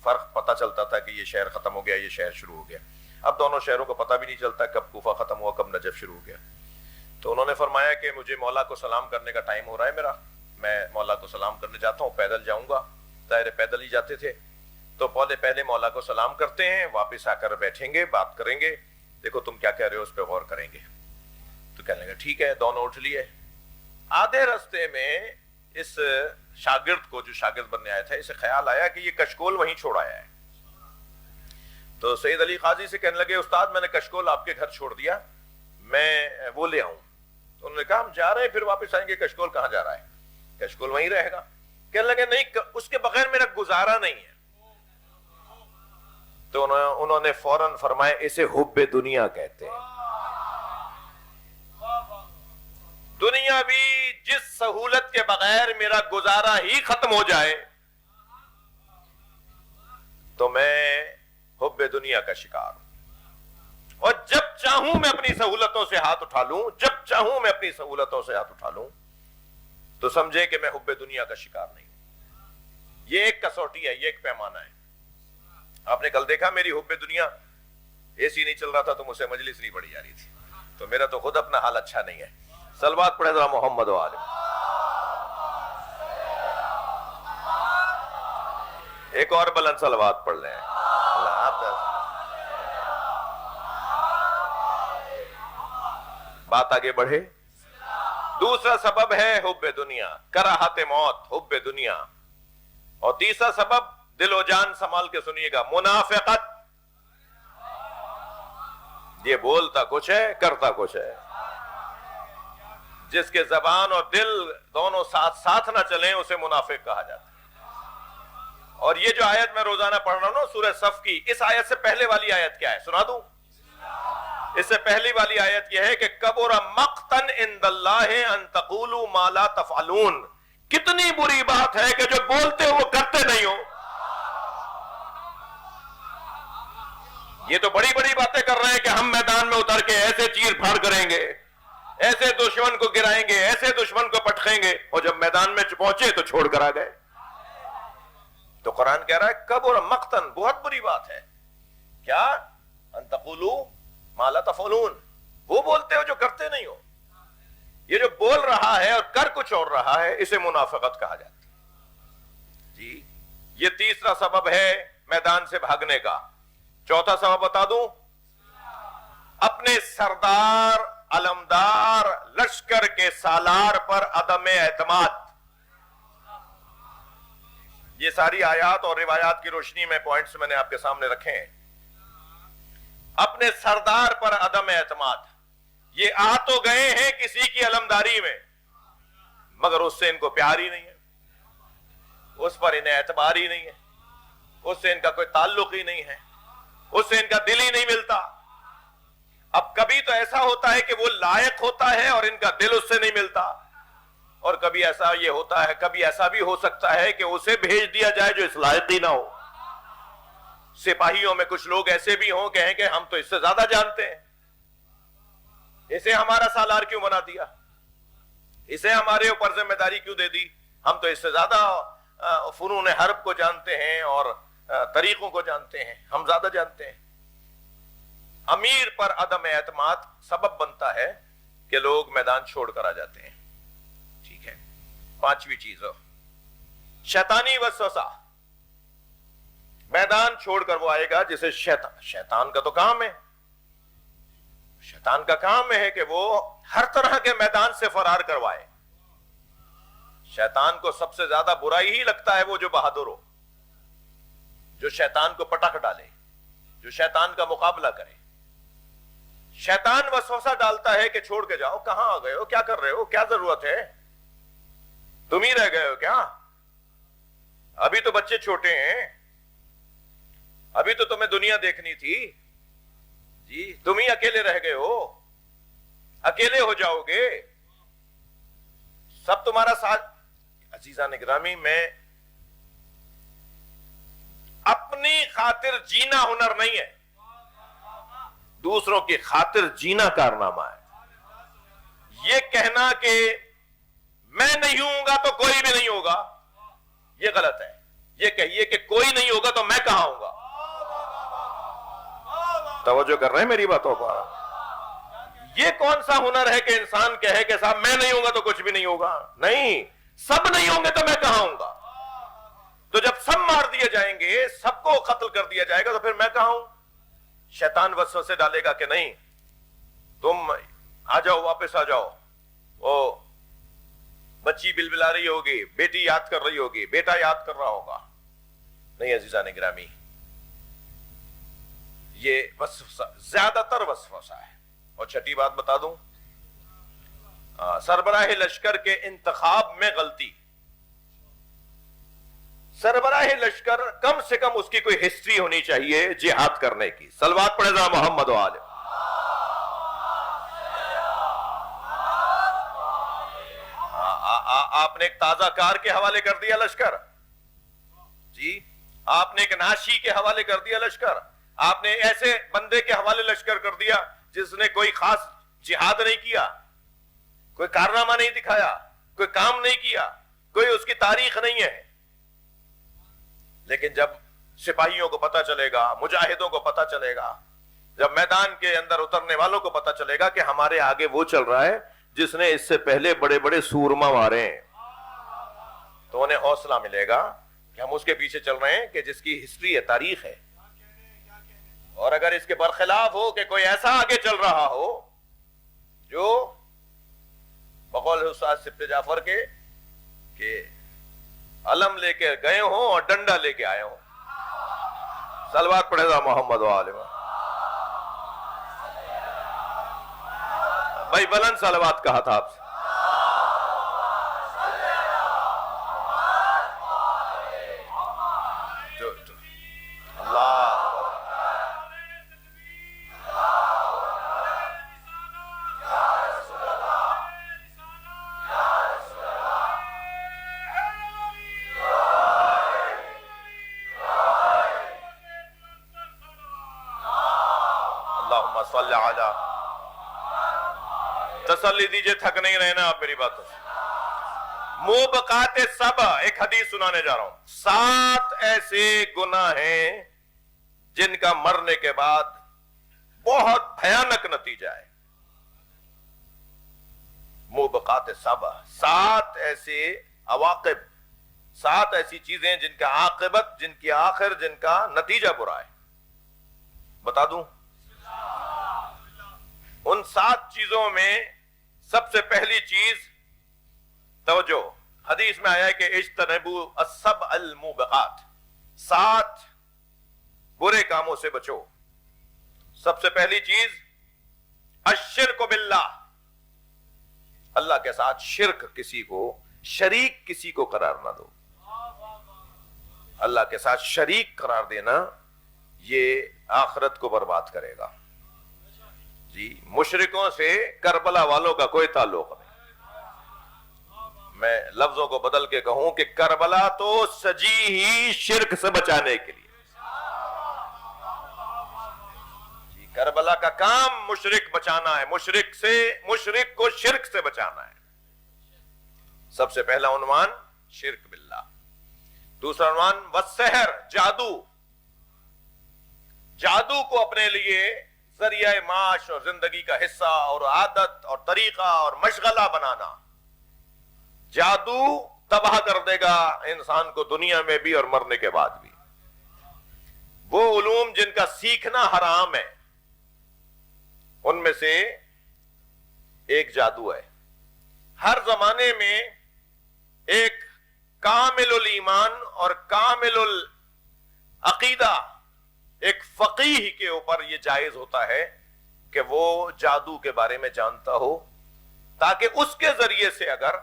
فرق پتہ چلتا تھا کہ یہ شہر ختم ہو گیا، یہ شہر شروع ہو گیا. اب دونوں شہروں کو پتہ بھی نہیں چلتا کب کوفہ ختم ہوا کب نجف شروع ہو گیا. تو انہوں نے فرمایا کہ مجھے مولا کو سلام کرنے کا ٹائم ہو رہا ہے میرا، میں مولا کو سلام کرنے جاتا ہوں، پیدل جاؤں گا. ظاہر پیدل ہی جاتے تھے. تو پہلے مولا کو سلام کرتے ہیں، واپس آ کر بیٹھیں گے، بات کریں گے، دیکھو تم کیا کہہ رہے ہو اس پہ غور کریں گے. تو کہنے لگا ٹھیک ہے. دونوں اٹھ لیے. آدھے رستے میں اس شاگرد کو، جو شاگرد بننے آیا تھا، اسے خیال آیا کہ یہ کشکول وہیں چھوڑ آیا ہے. تو سید علی قاضی سے کہنے لگے استاد میں نے کشکول آپ کے گھر چھوڑ دیا، میں وہ لے آؤں. تو انہوں نے کہا ہم جا رہے ہیں، پھر واپس آئیں گے. کشکول کہاں جا رہا ہے؟ کشکول وہیں رہے گا. کہنے لگے نہیں، اس کے بغیر میرا گزارا نہیں ہے. تو انہوں نے فوراً فرمایا اسے حب دنیا کہتے ہیں. دنیا بھی جس سہولت کے بغیر میرا گزارا ہی ختم ہو جائے تو میں حب دنیا کا شکار ہوں. اور جب چاہوں میں اپنی سہولتوں سے ہاتھ اٹھا لوں، جب چاہوں میں اپنی سہولتوں سے ہاتھ اٹھا لوں تو سمجھے کہ میں حب دنیا کا شکار نہیں ہوں. یہ ایک کسوٹی ہے، یہ ایک پیمانہ ہے. آپ نے کل دیکھا میری حب دنیا، اے سی نہیں چل رہا تھا تو مجھ سے مجلس نہیں پڑی جا رہی تھی، تو میرا تو خود اپنا حال اچھا نہیں ہے. صلوات پڑھے ذرا محمد و آل. ایک اور بلند صلوات پڑھ لیں. اللہ حافظ. بات آگے بڑھے. دوسرا سبب ہے حب دنیا، کراہت موت، حب دنیا. اور تیسرا سبب دل و جان سنبھال کے سنیے گا، منافقت. یہ بولتا کچھ ہے کرتا کچھ ہے. جس کے زبان اور دل دونوں ساتھ ساتھ نہ چلیں اسے منافق کہا جاتا ہے. اور یہ جو آیت میں روزانہ پڑھ رہا ہوں نا سورہ صف کی، اس آیت سے پہلے والی آیت کیا ہے سنا دوں؟ اس سے پہلی والی آیت یہ ہے کہ کبر مقتن عند اللہ ان تقولوا ما لا تفعلون. کتنی بری بات ہے کہ جو بولتے ہو وہ کرتے نہیں ہو. یہ تو بڑی بڑی باتیں کر رہے ہیں کہ ہم میدان میں اتر کے ایسے چیر پھاڑ کریں گے، ایسے دشمن کو گرائیں گے، ایسے دشمن کو پٹخیں گے، اور جب میدان میں پہنچے تو چھوڑ کر آ گئے. تو قرآن کہہ رہا ہے کبر مقتن، بہت بری بات ہے. کیا؟ ان تقولوا ما لا تفعلون، وہ بولتے ہو جو کرتے نہیں ہو. یہ جو بول رہا ہے اور کر کچھ اور رہا ہے اسے منافقت کہا جاتا ہے. جی یہ تیسرا سبب ہے میدان سے بھاگنے کا. چوتھا سبب بتا دوں، اپنے سردار علمدار لشکر کے سالار پر عدم اعتماد. یہ ساری آیات اور روایات کی روشنی میں پوائنٹس میں نے آپ کے سامنے رکھے ہیں. اپنے سردار پر عدم اعتماد. یہ آ تو گئے ہیں کسی کی علمداری میں مگر اس سے ان کو پیار ہی نہیں ہے، اس پر انہیں اعتبار ہی نہیں ہے، اس سے ان کا کوئی تعلق ہی نہیں ہے، اس سے ان کا دل ہی نہیں ملتا. اب کبھی تو ایسا ہوتا ہے کہ وہ لائق ہوتا ہے اور ان کا دل اس سے نہیں ملتا، اور کبھی ایسا یہ ہوتا ہے، کبھی ایسا بھی ہو سکتا ہے کہ اسے بھیج دیا جائے جو اس لائق ہی نہ ہو. سپاہیوں میں کچھ لوگ ایسے بھی ہوں کہیں کہ ہم تو اس سے زیادہ جانتے ہیں، اسے ہمارا سالار کیوں بنا دیا، اسے ہمارے اوپر ذمہ داری کیوں دے دی، ہم تو اس سے زیادہ فنون حرب کو جانتے ہیں اور طریقوں کو جانتے ہیں، ہم زیادہ جانتے ہیں. امیر پر عدم اعتماد سبب بنتا ہے کہ لوگ میدان چھوڑ کر آ جاتے ہیں. ٹھیک ہے. پانچویں چیز شیطانی وسوسہ. میدان چھوڑ کر وہ آئے گا جسے شیطان کا تو کام ہے، شیطان کا کام ہے کہ وہ ہر طرح کے میدان سے فرار کروائے. شیطان کو سب سے زیادہ برائی ہی لگتا ہے وہ جو بہادر ہو، جو شیطان کو پٹخ ڈالے، جو شیطان کا مقابلہ کرے. شیطان وسوسہ ڈالتا ہے کہ چھوڑ کے جاؤ، کہاں آ گئے ہو، کیا کر رہے ہو، کیا ضرورت ہے، تم ہی رہ گئے ہو کیا، ابھی تو بچے چھوٹے ہیں، ابھی تو تمہیں دنیا دیکھنی تھی، جی تم ہی اکیلے رہ گئے ہو، اکیلے ہو جاؤ گے، سب تمہارا ساتھ. عزیزان گرامی، میں اپنی خاطر جینا ہنر نہیں ہے، دوسروں کی خاطر جینا کارنامہ ہے. یہ کہنا کہ میں نہیں ہوں گا تو کوئی بھی نہیں ہوگا، یہ غلط ہے. یہ کہیے کہ کوئی نہیں ہوگا تو میں کہاں ہوں گا. توجہ کر رہے ہیں میری باتوں پر؟ یہ کون سا ہنر ہے کہ انسان کہے کہ صاحب میں نہیں ہوں گا تو کچھ بھی نہیں ہوگا؟ نہیں، سب نہیں ہوں گے تو میں کہاں ہوں گا. تو جب سب مار دیے جائیں گے، سب کو قتل کر دیا جائے گا تو پھر میں کہاں ہوں؟ شیطان وسوسے ڈالے گا کہ نہیں تم آ جاؤ، واپس آ جاؤ. وہ بچی بلبلا رہی ہوگی، بیٹی یاد کر رہی ہوگی، بیٹا یاد کر رہا ہوگا. نہیں عزیزان گرامی، یہ وسوسہ زیادہ تر وسوسہ ہے. اور چھٹی بات بتا دوں، سربراہ لشکر کے انتخاب میں غلطی. سربراہ لشکر کم سے کم اس کی کوئی ہسٹری ہونی چاہیے جہاد کرنے کی. صلوات پڑھے ذرا محمد و آل. آپ نے ایک تازہ کار کے حوالے کر دیا لشکر جی، آپ نے ایک ناشی کے حوالے کر دیا لشکر، آپ نے ایسے بندے کے حوالے لشکر کر دیا جس نے کوئی خاص جہاد نہیں کیا، کوئی کارنامہ نہیں دکھایا، کوئی کام نہیں کیا، کوئی اس کی تاریخ نہیں ہے. لیکن جب سپاہیوں کو پتا چلے گا، مجاہدوں کو پتا چلے گا، جب میدان کے اندر اترنے والوں کو پتا چلے گا کہ ہمارے آگے وہ چل رہا ہے جس نے اس سے پہلے بڑے بڑے سورما مارے ہیں، تو انہیں حوصلہ ملے گا کہ ہم اس کے پیچھے چل رہے ہیں کہ جس کی ہسٹری ہے، تاریخ ہے. اور اگر اس کے برخلاف ہو کہ کوئی ایسا آگے چل رہا ہو جو بقول استاد سبت جعفر کے کہ علم لے کے گئے ہوں اور ڈنڈا لے کے آئے ہوں. صلوات پڑھے گا محمد وآلہ بھائی، بلند صلوات کہا تھا آپ سے. اللہ اللہم صلی علی، تسلی دیجئے، تھک نہیں رہے نا آپ میری باتوں سے. موبقات سبع، ایک حدیث سنانے جا رہا ہوں. 7 ایسے گناہ ہیں جن کا مرنے کے بعد بہت بھیانک نتیجہ ہے. موبقات سبع، 7 ایسے عواقب، 7 ایسی چیزیں جن کا عاقبت، جن کی آخر، جن کا نتیجہ برا ہے. بتا دوں ان 7 چیزوں میں سب سے پہلی چیز، توجہ، حدیث میں آیا ہے کہ اجتنبوا السبع الموبقات، 7 برے کاموں سے بچو. سب سے پہلی چیز الشرک باللہ، اللہ کے ساتھ شرک، کسی کو شریک، کسی کو قرار نہ دو. اللہ کے ساتھ شریک قرار دینا یہ آخرت کو برباد کرے گا. جی، مشرکوں سے کربلا والوں کا کوئی تعلق نہیں. میں لفظوں کو بدل کے کہوں کہ کربلا تو سجی ہی شرک سے بچانے کے لیے. جی، کربلا کا کام مشرک بچانا ہے، مشرک کو شرک سے بچانا ہے. سب سے پہلا عنوان شرک باللہ. دوسرا عنوان والسحر، جادو. جادو کو اپنے لیے ذریعہ معاش اور زندگی کا حصہ اور عادت اور طریقہ اور مشغلہ بنانا. جادو تباہ کر دے گا انسان کو دنیا میں بھی اور مرنے کے بعد بھی. وہ علوم جن کا سیکھنا حرام ہے ان میں سے ایک جادو ہے. ہر زمانے میں ایک کامل الایمان اور کامل العقیدہ، ایک فقیہ کے اوپر یہ جائز ہوتا ہے کہ وہ جادو کے بارے میں جانتا ہو، تاکہ اس کے ذریعے سے اگر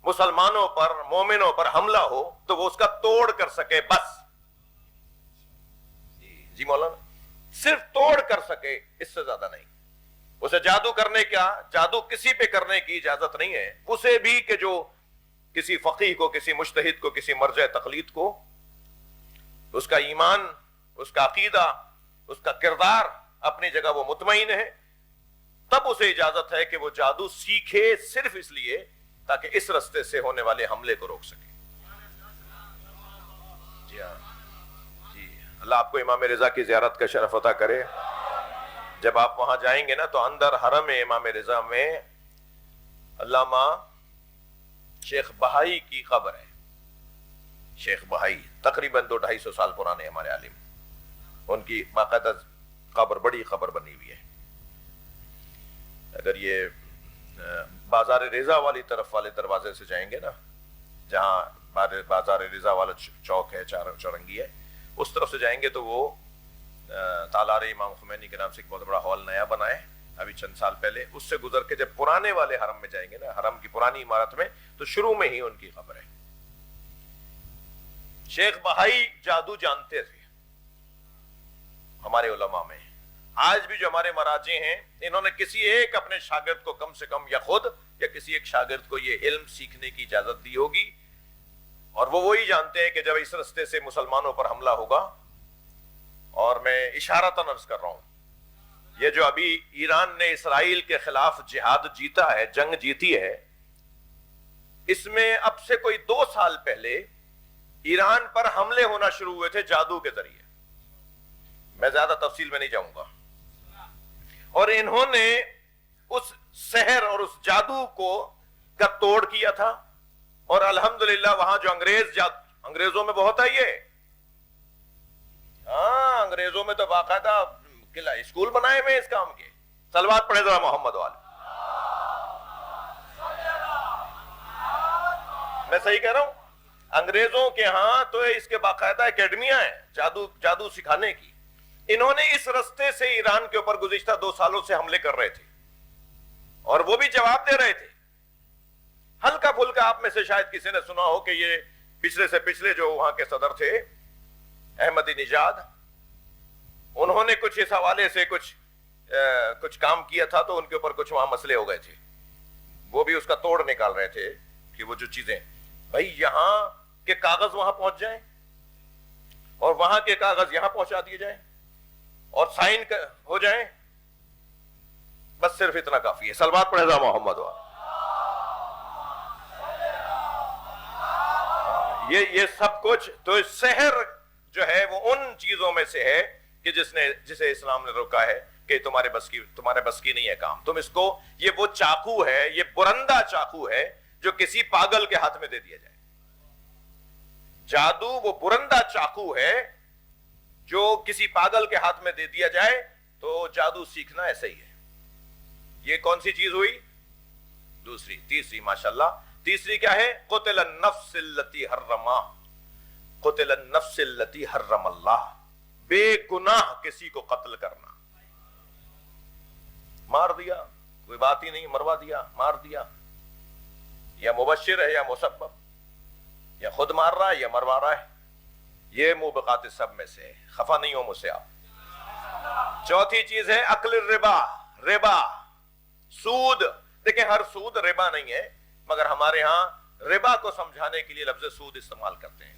مسلمانوں پر، مومنوں پر حملہ ہو تو وہ اس کا توڑ کر سکے. بس جی مولانا، صرف توڑ کر سکے، اس سے زیادہ نہیں. اسے جادو کرنے کا، جادو کسی پہ کرنے کی اجازت نہیں ہے. اسے بھی کہ جو کسی فقیہ کو، کسی مجتہد کو، کسی مرجع تقلید کو، اس کا ایمان، اس کا عقیدہ، اس کا کردار اپنی جگہ وہ مطمئن ہے، تب اسے اجازت ہے کہ وہ جادو سیکھے، صرف اس لیے تاکہ اس رستے سے ہونے والے حملے کو روک سکے. جی ہاں، جی، اللہ آپ کو امام رضا کی زیارت کا شرف عطا کرے. جب آپ وہاں جائیں گے نا تو اندر حرم امام رضا میں علامہ شیخ بہائی کی قبر ہے. شیخ بہائی تقریباً 200-250 سال پرانے ہمارے عالم، ان کی باقاعدہ قبر، بڑی قبر بنی ہوئی ہے. اگر یہ بازار رضا والی طرف والے دروازے سے جائیں گے نا، جہاں بازار رضا والا چوک ہے، چورنگی ہے، اس طرف سے جائیں گے تو وہ تالار امام خمینی کے نام سے ایک بہت بڑا ہال نیا بنا ہے ابھی چند سال پہلے. اس سے گزر کے جب پرانے والے حرم میں جائیں گے نا، حرم کی پرانی عمارت میں، تو شروع میں ہی ان کی قبر ہے. شیخ بہائی جادو جانتے تھے ہمارے علماء میں. آج بھی جو ہمارے مراجع ہیں انہوں نے کسی ایک اپنے شاگرد کو کم سے کم یا خود یا کسی ایک شاگرد کو یہ علم سیکھنے کی اجازت دی ہوگی، اور وہ وہی جانتے ہیں کہ جب اس رستے سے مسلمانوں پر حملہ ہوگا، اور میں اشارتاً عرض کر رہا ہوں، یہ جو ابھی ایران نے اسرائیل کے خلاف جہاد جیتا ہے، جنگ جیتی ہے، اس میں اب سے کوئی 2 سال پہلے ایران پر حملے ہونا شروع ہوئے تھے جادو کے ذریعے. میں زیادہ تفصیل میں نہیں جاؤں گا. اور انہوں نے اس سحر اور اس جادو کو کا توڑ کیا تھا، اور الحمدللہ وہاں جو انگریزوں میں بہت ہے یہ، ہاں انگریزوں میں تو باقاعدہ قلعہ اسکول بنائے ہوئے اس کام کے. صلوات پڑھے ذرا محمد والے. میں صحیح کہہ رہا ہوں؟ انگریزوں کے ہاں تو اس کے باقاعدہ اکیڈمیاں ہیں جادو سکھانے کی. انہوں نے اس رستے سے ایران کے اوپر گزشتہ 2 سالوں سے حملے کر رہے تھے، اور وہ بھی جواب دے رہے تھے. ہلکا پھلکا آپ میں سے شاید کسی نے سنا ہو کہ یہ پچھلے سے پچھلے جو وہاں کے صدر تھے احمدی نژاد، انہوں نے کچھ اس حوالے سے کچھ کام کیا تھا، تو ان کے اوپر کچھ وہاں مسئلے ہو گئے تھے. وہ بھی اس کا توڑ نکال رہے تھے کہ وہ جو چیزیں بھائی یہاں کے کاغذ وہاں پہنچ جائیں اور وہاں کے کاغذ یہاں پہنچا دیے جائیں اور سائن ہو جائیں، بس صرف اتنا کافی ہے. صلوات پڑھے ذرا محمد والے. یہ سب کچھ تو سحر جو ہے وہ ان چیزوں میں سے ہے کہ جسے اسلام نے روکا ہے کہ تمہارے بس کی نہیں ہے کام. تم اس کو، یہ وہ چاقو ہے، یہ برندہ چاقو ہے جو کسی پاگل کے ہاتھ میں دے دیا جائے. جادو وہ برندہ چاقو ہے جو کسی پاگل کے ہاتھ میں دے دیا جائے تو جادو سیکھنا ایسا ہی ہے. یہ کون سی چیز ہوئی؟ تیسری ماشاءاللہ. تیسری کیا ہے؟ قتل النفس التي قتل النفس التي حرم اللہ. بے گناہ کسی کو قتل کرنا. مار دیا، کوئی بات ہی نہیں، مروا دیا، مار دیا. یا مبشر ہے یا مسبب، یا خود مار رہا ہے یا مروا رہا ہے. یہ موبقات سب میں سے ہے. خفا نہیں ہو مجھ سے آپ. چوتھی چیز ہے اکل ربا، سود. دیکھیں ہر سود ربا نہیں ہے، مگر ہمارے ہاں ربا کو سمجھانے کے لیے لفظ سود استعمال کرتے ہیں.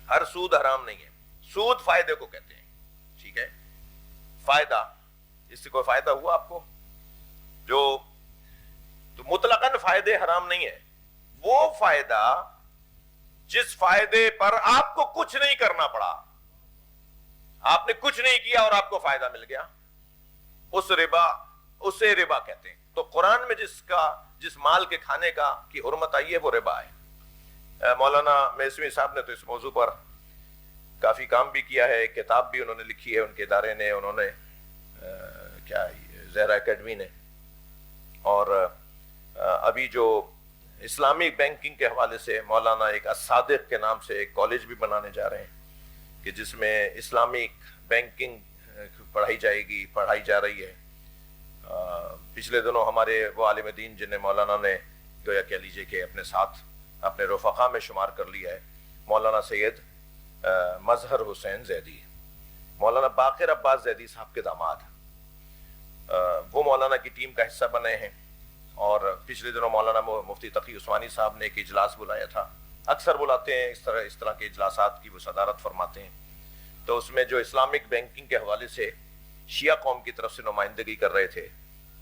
ہر سود حرام نہیں ہے. سود فائدے کو کہتے ہیں. ٹھیک ہے، فائدہ، اس سے کوئی فائدہ ہوا آپ کو؟ تو مطلقاً فائدے حرام نہیں ہے. وہ فائدہ جس فائدے پر آپ کو کچھ نہیں کرنا پڑا، آپ نے کچھ نہیں کیا اور آپ کو فائدہ مل گیا، اسے ربا کہتے ہیں. تو قرآن میں جس مال کے کھانے کی حرمت آئی ہے وہ ربا ہے. مولانا میسوی صاحب نے تو اس موضوع پر کافی کام بھی کیا ہے، کتاب بھی انہوں نے لکھی ہے، ان کے ادارے نے، انہوں نے زہرا اکیڈمی نے. اور ابھی جو اسلامک بینکنگ کے حوالے سے مولانا ایک الصادق کے نام سے ایک کالج بھی بنانے جا رہے ہیں کہ جس میں اسلامک بینکنگ پڑھائی جا رہی ہے. پچھلے دنوں ہمارے وہ عالم دین جنہیں مولانا نے گویا کہہ لیجئے کہ اپنے ساتھ اپنے رفقا میں شمار کر لیا ہے، مولانا سید مظہر حسین زیدی، مولانا باقر عباس زیدی صاحب کے داماد، وہ مولانا کی ٹیم کا حصہ بنے ہیں. اور پچھلے دنوں مولانا مفتی تقی عثمانی صاحب نے ایک اجلاس بلایا تھا. اکثر بلاتے ہیں اس طرح کے اجلاسات کی وہ صدارت فرماتے ہیں. تو اس میں جو اسلامک بینکنگ کے حوالے سے شیعہ قوم کی طرف سے نمائندگی کر رہے تھے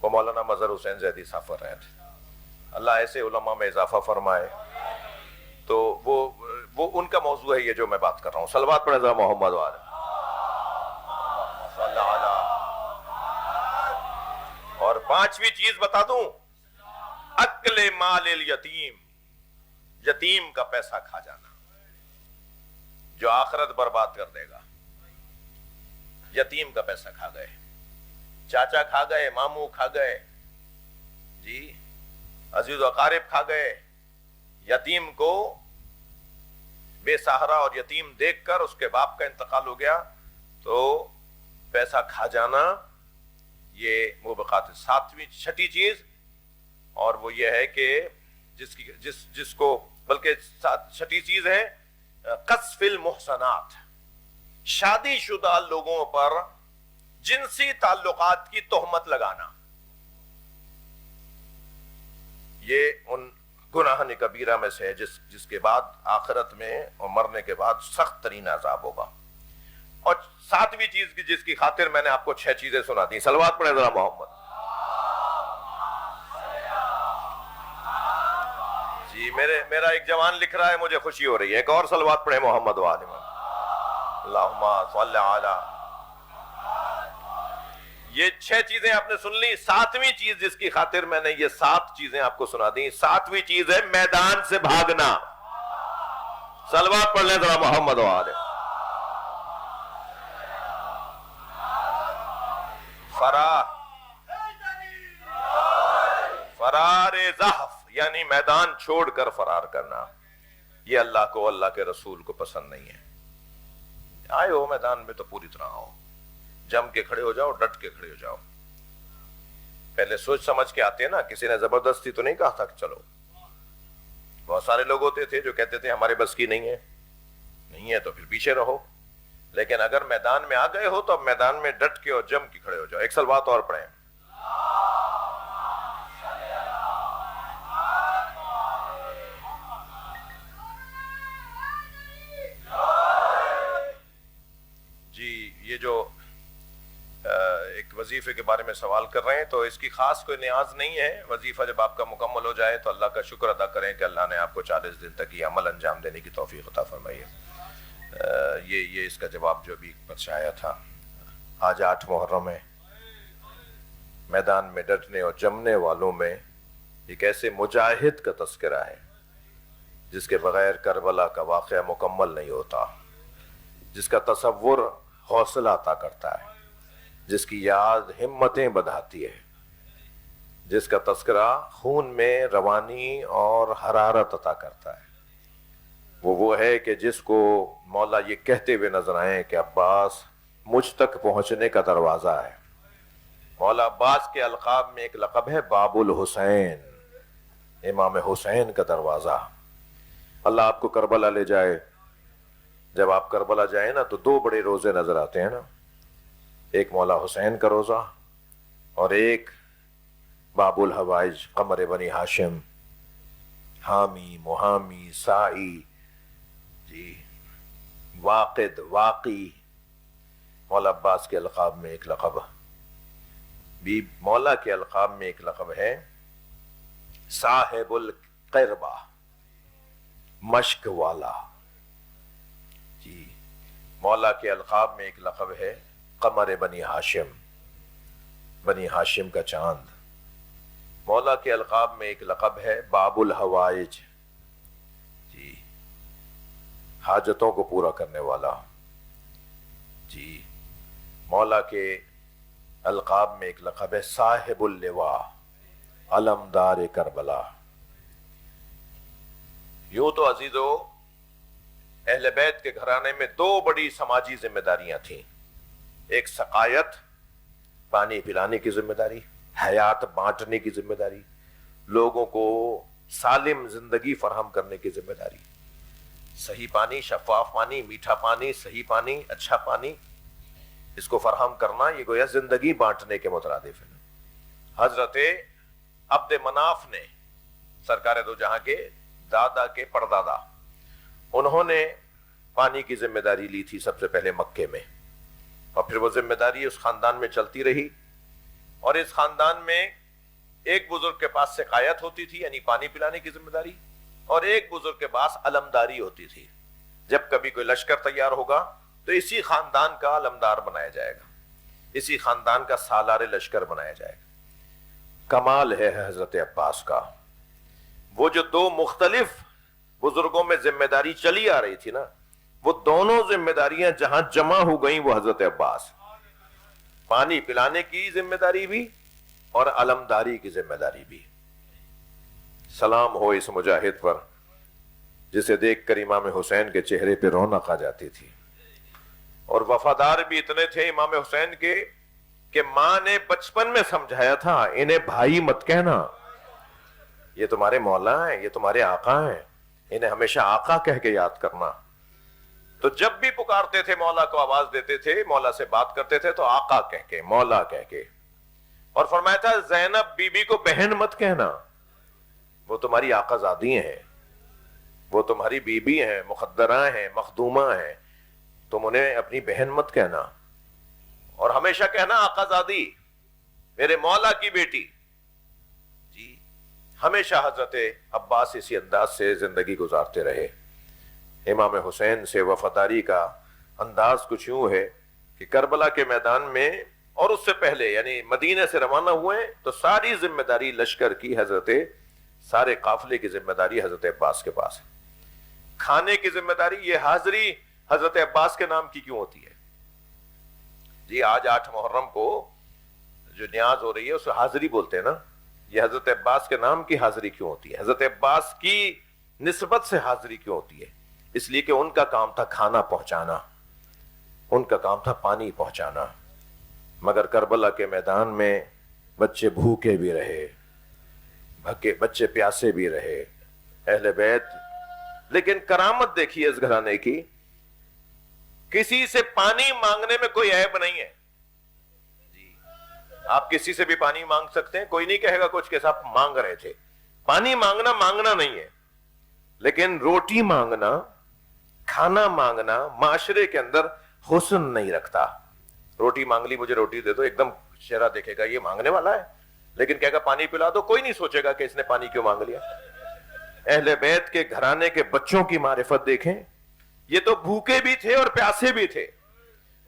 وہ مولانا مظہر حسین زیدی صاحب کر رہے تھے. اللہ ایسے علماء میں اضافہ فرمائے. تو وہ ان کا موضوع ہے یہ جو میں بات کر رہا ہوں. صلوات پڑھے ذرا محمد والے. اور 5ویں چیز بتا دوں، اکل مال الیتیم، یتیم کا پیسہ کھا جانا جو آخرت برباد کر دے گا. یتیم کا پیسہ کھا گئے، چاچا کھا گئے، ماموں کھا گئے، جی عزیز و اقارب کھا گئے. یتیم کو بے سہارا اور یتیم دیکھ کر اس کے باپ کا انتقال ہو گیا تو پیسہ کھا جانا، یہ موبقات. 6ٹھی چیز اور وہ یہ ہے کہ جس کو، بلکہ 6ٹھی چیز ہے قذف المحصنات. شادی شدہ لوگوں پر جنسی تعلقات کی تہمت لگانا، یہ ان گناہ کبیرہ میں سے ہے جس کے بعد آخرت میں اور مرنے کے بعد سخت ترین عذاب ہوگا۔ اور ساتویں چیز جس کی خاطر میں نے آپ کو 6 چیزیں سنا دی، صلوات پڑھیں ذرا محمد۔ جی میرا ایک جوان لکھ رہا ہے، مجھے خوشی ہو رہی ہے، ایک اور صلوات پڑھیں محمد وآل محمد، اللہم صلی علی۔ یہ 6 چیزیں آپ نے سن لی، 7ویں چیز جس کی خاطر میں نے یہ 7 چیزیں آپ کو سنا دی، 7ویں چیز ہے میدان سے بھاگنا۔ صلوات پڑھ لیں ذرا محمد وآل۔ فرار زحف یعنی میدان چھوڑ کر فرار کرنا، یہ اللہ کو، اللہ کے رسول کو پسند نہیں ہے۔ آئے ہو میدان میں تو پوری طرح آؤ، جم کے کھڑے ہو جاؤ، ڈٹ کے کھڑے ہو جاؤ۔ پہلے سوچ سمجھ کے آتے نا، کسی نے زبردستی تو نہیں کہا تھا کہ چلو۔ بہت سارے لوگ ہوتے تھے جو کہتے تھے ہمارے بس کی نہیں ہے تو پھر پیچھے رہو، لیکن اگر میدان میں آ گئے ہو تو اب میدان میں ڈٹ کے اور جم کے کھڑے ہو جاؤ۔ ایک صلوات اور پڑھیں۔ جی یہ جو ایک وظیفے کے بارے میں سوال کر رہے ہیں تو اس کی خاص کوئی نیاز نہیں ہے، وظیفہ جب آپ کا مکمل ہو جائے تو اللہ کا شکر ادا کریں کہ اللہ نے آپ کو 40 دن تک یہ عمل انجام دینے کی توفیق عطا فرمائی ہے۔ یہ اس کا جواب جو ابھی پرچہ آیا تھا۔ آج 8 محرم ہے، میدان میں ڈٹنے اور جمنے والوں میں ایک ایسے مجاہد کا تذکرہ ہے جس کے بغیر کربلا کا واقعہ مکمل نہیں ہوتا، جس کا تصور حوصلہ عطا کرتا ہے، جس کی یاد ہمتیں بڑھاتی ہے، جس کا تذکرہ خون میں روانی اور حرارت عطا کرتا ہے۔ وہ ہے کہ جس کو مولا یہ کہتے ہوئے نظر آئیں کہ عباس مجھ تک پہنچنے کا دروازہ ہے۔ مولا عباس کے القاب میں ایک لقب ہے باب الحسین، امام حسین کا دروازہ۔ اللہ آپ کو کربلا لے جائے، جب آپ کربلا جائیں نا تو 2 بڑے روزے نظر آتے ہیں نا، ایک مولا حسین کا روزہ اور ایک باب الحوائج قمر بنی ہاشم، حامی محامی سائی، جی واقد واقی۔ مولا عباس کے القاب میں ایک لقب، بھی مولا کے القاب میں ایک لقب ہے صاحب القربہ، مشک والا۔ جی مولا کے القاب میں ایک لقب ہے قمر بنی ہاشم، بنی ہاشم کا چاند۔ مولا کے القاب میں ایک لقب ہے باب الحوائج، جی حاجتوں کو پورا کرنے والا۔ جی مولا کے القاب میں ایک لقب ہے صاحب اللواء، علمدار کربلا۔ یوں تو عزیزو اہل بیت کے گھرانے میں 2 بڑی سماجی ذمہ داریاں تھیں، ایک سقایت پانی پلانے کی ذمہ داری، حیات بانٹنے کی ذمہ داری، لوگوں کو سالم زندگی فراہم کرنے کی ذمہ داری۔ صحیح پانی، شفاف پانی، میٹھا پانی، صحیح پانی، اچھا پانی، اس کو فراہم کرنا یہ گویا زندگی بانٹنے کے مترادف ہے۔ حضرت عبد مناف نے، سرکار دو جہاں کے دادا کے پردادا، انہوں نے پانی کی ذمہ داری لی تھی سب سے پہلے مکے میں، اور پھر وہ ذمہ داری اس خاندان میں چلتی رہی، اور اس خاندان میں ایک بزرگ کے پاس سقایت ہوتی تھی یعنی پانی پلانے کی ذمہ داری، اور ایک بزرگ کے پاس علمداری ہوتی تھی۔ جب کبھی کوئی لشکر تیار ہوگا تو اسی خاندان کا علمدار بنایا جائے گا، اسی خاندان کا سالار لشکر بنایا جائے گا۔ کمال ہے حضرت عباس کا، وہ جو 2 مختلف بزرگوں میں ذمہ داری چلی آ رہی تھی نا، وہ دونوں ذمہ داریاں جہاں جمع ہو گئیں وہ حضرت عباس، پانی پلانے کی ذمہ داری بھی اور علمداری کی ذمہ داری بھی۔ سلام ہو اس مجاہد پر جسے دیکھ کر امام حسین کے چہرے پہ رونق آ جاتی تھی، اور وفادار بھی اتنے تھے امام حسین کے کہ ماں نے بچپن میں سمجھایا تھا انہیں بھائی مت کہنا، یہ تمہارے مولا ہیں، یہ تمہارے آقا ہیں، انہیں ہمیشہ آقا کہہ کے یاد کرنا۔ تو جب بھی پکارتے تھے مولا کو آواز دیتے تھے، مولا سے بات کرتے تھے تو آقا کہہ کے، مولا کہہ کے. اور فرمایا تھا زینب بی بی کو بہن مت کہنا، وہ تمہاری آقا زادی ہیں، وہ تمہاری بی بی ہیں، مخدرہ ہیں، مخدومہ ہیں، تم انہیں اپنی بہن مت کہنا. اور ہمیشہ کہنا آقا زادی، میرے مولا کی بیٹی. جی ہمیشہ حضرت عباس اسی انداز سے زندگی گزارتے رہے. امام حسین سے وفاداری کا انداز کچھ یوں ہے کہ کربلا کے میدان میں اور اس سے پہلے یعنی مدینے سے روانہ ہوئے تو ساری ذمہ داری لشکر کی سارے قافلے کی ذمہ داری حضرت عباس کے پاس ہے. کھانے کی ذمہ داری یہ حاضری حضرت عباس کے نام کی کیوں ہوتی ہے؟ جی آج 8 محرم کو جو نیاز ہو رہی ہے اسے حاضری بولتے ہیں نا، یہ حضرت عباس کے نام کی حاضری کیوں ہوتی ہے؟ حضرت عباس کی نسبت سے حاضری کیوں ہوتی ہے؟ اس لیے کہ ان کا کام تھا کھانا پہنچانا، ان کا کام تھا پانی پہنچانا. مگر کربلا کے میدان میں بچے بھوکے بھی رہے، بچے پیاسے بھی رہے، اہل بیت. لیکن کرامت دیکھیے اس گھرانے کی، کسی سے پانی مانگنے میں کوئی عیب نہیں ہے. جی آپ کسی سے بھی پانی مانگ سکتے ہیں، کوئی نہیں کہے گا کچھ کہ صاحب مانگ رہے تھے. پانی مانگنا نہیں ہے، لیکن روٹی مانگنا، کھانا مانگنا معاشرے کے اندر حسن نہیں رکھتا. روٹی مانگ لی، مجھے روٹی دے دو، ایک دم چہرہ دیکھے گا یہ مانگنے والا ہے، لیکن کہے گا پانی پلا دو، کوئی نہیں سوچے گا کہ اس نے پانی کیوں مانگ لیا. اہل بیت کے گھرانے کے بچوں کی معرفت دیکھیں، یہ تو بھوکے بھی تھے اور پیاسے بھی تھے،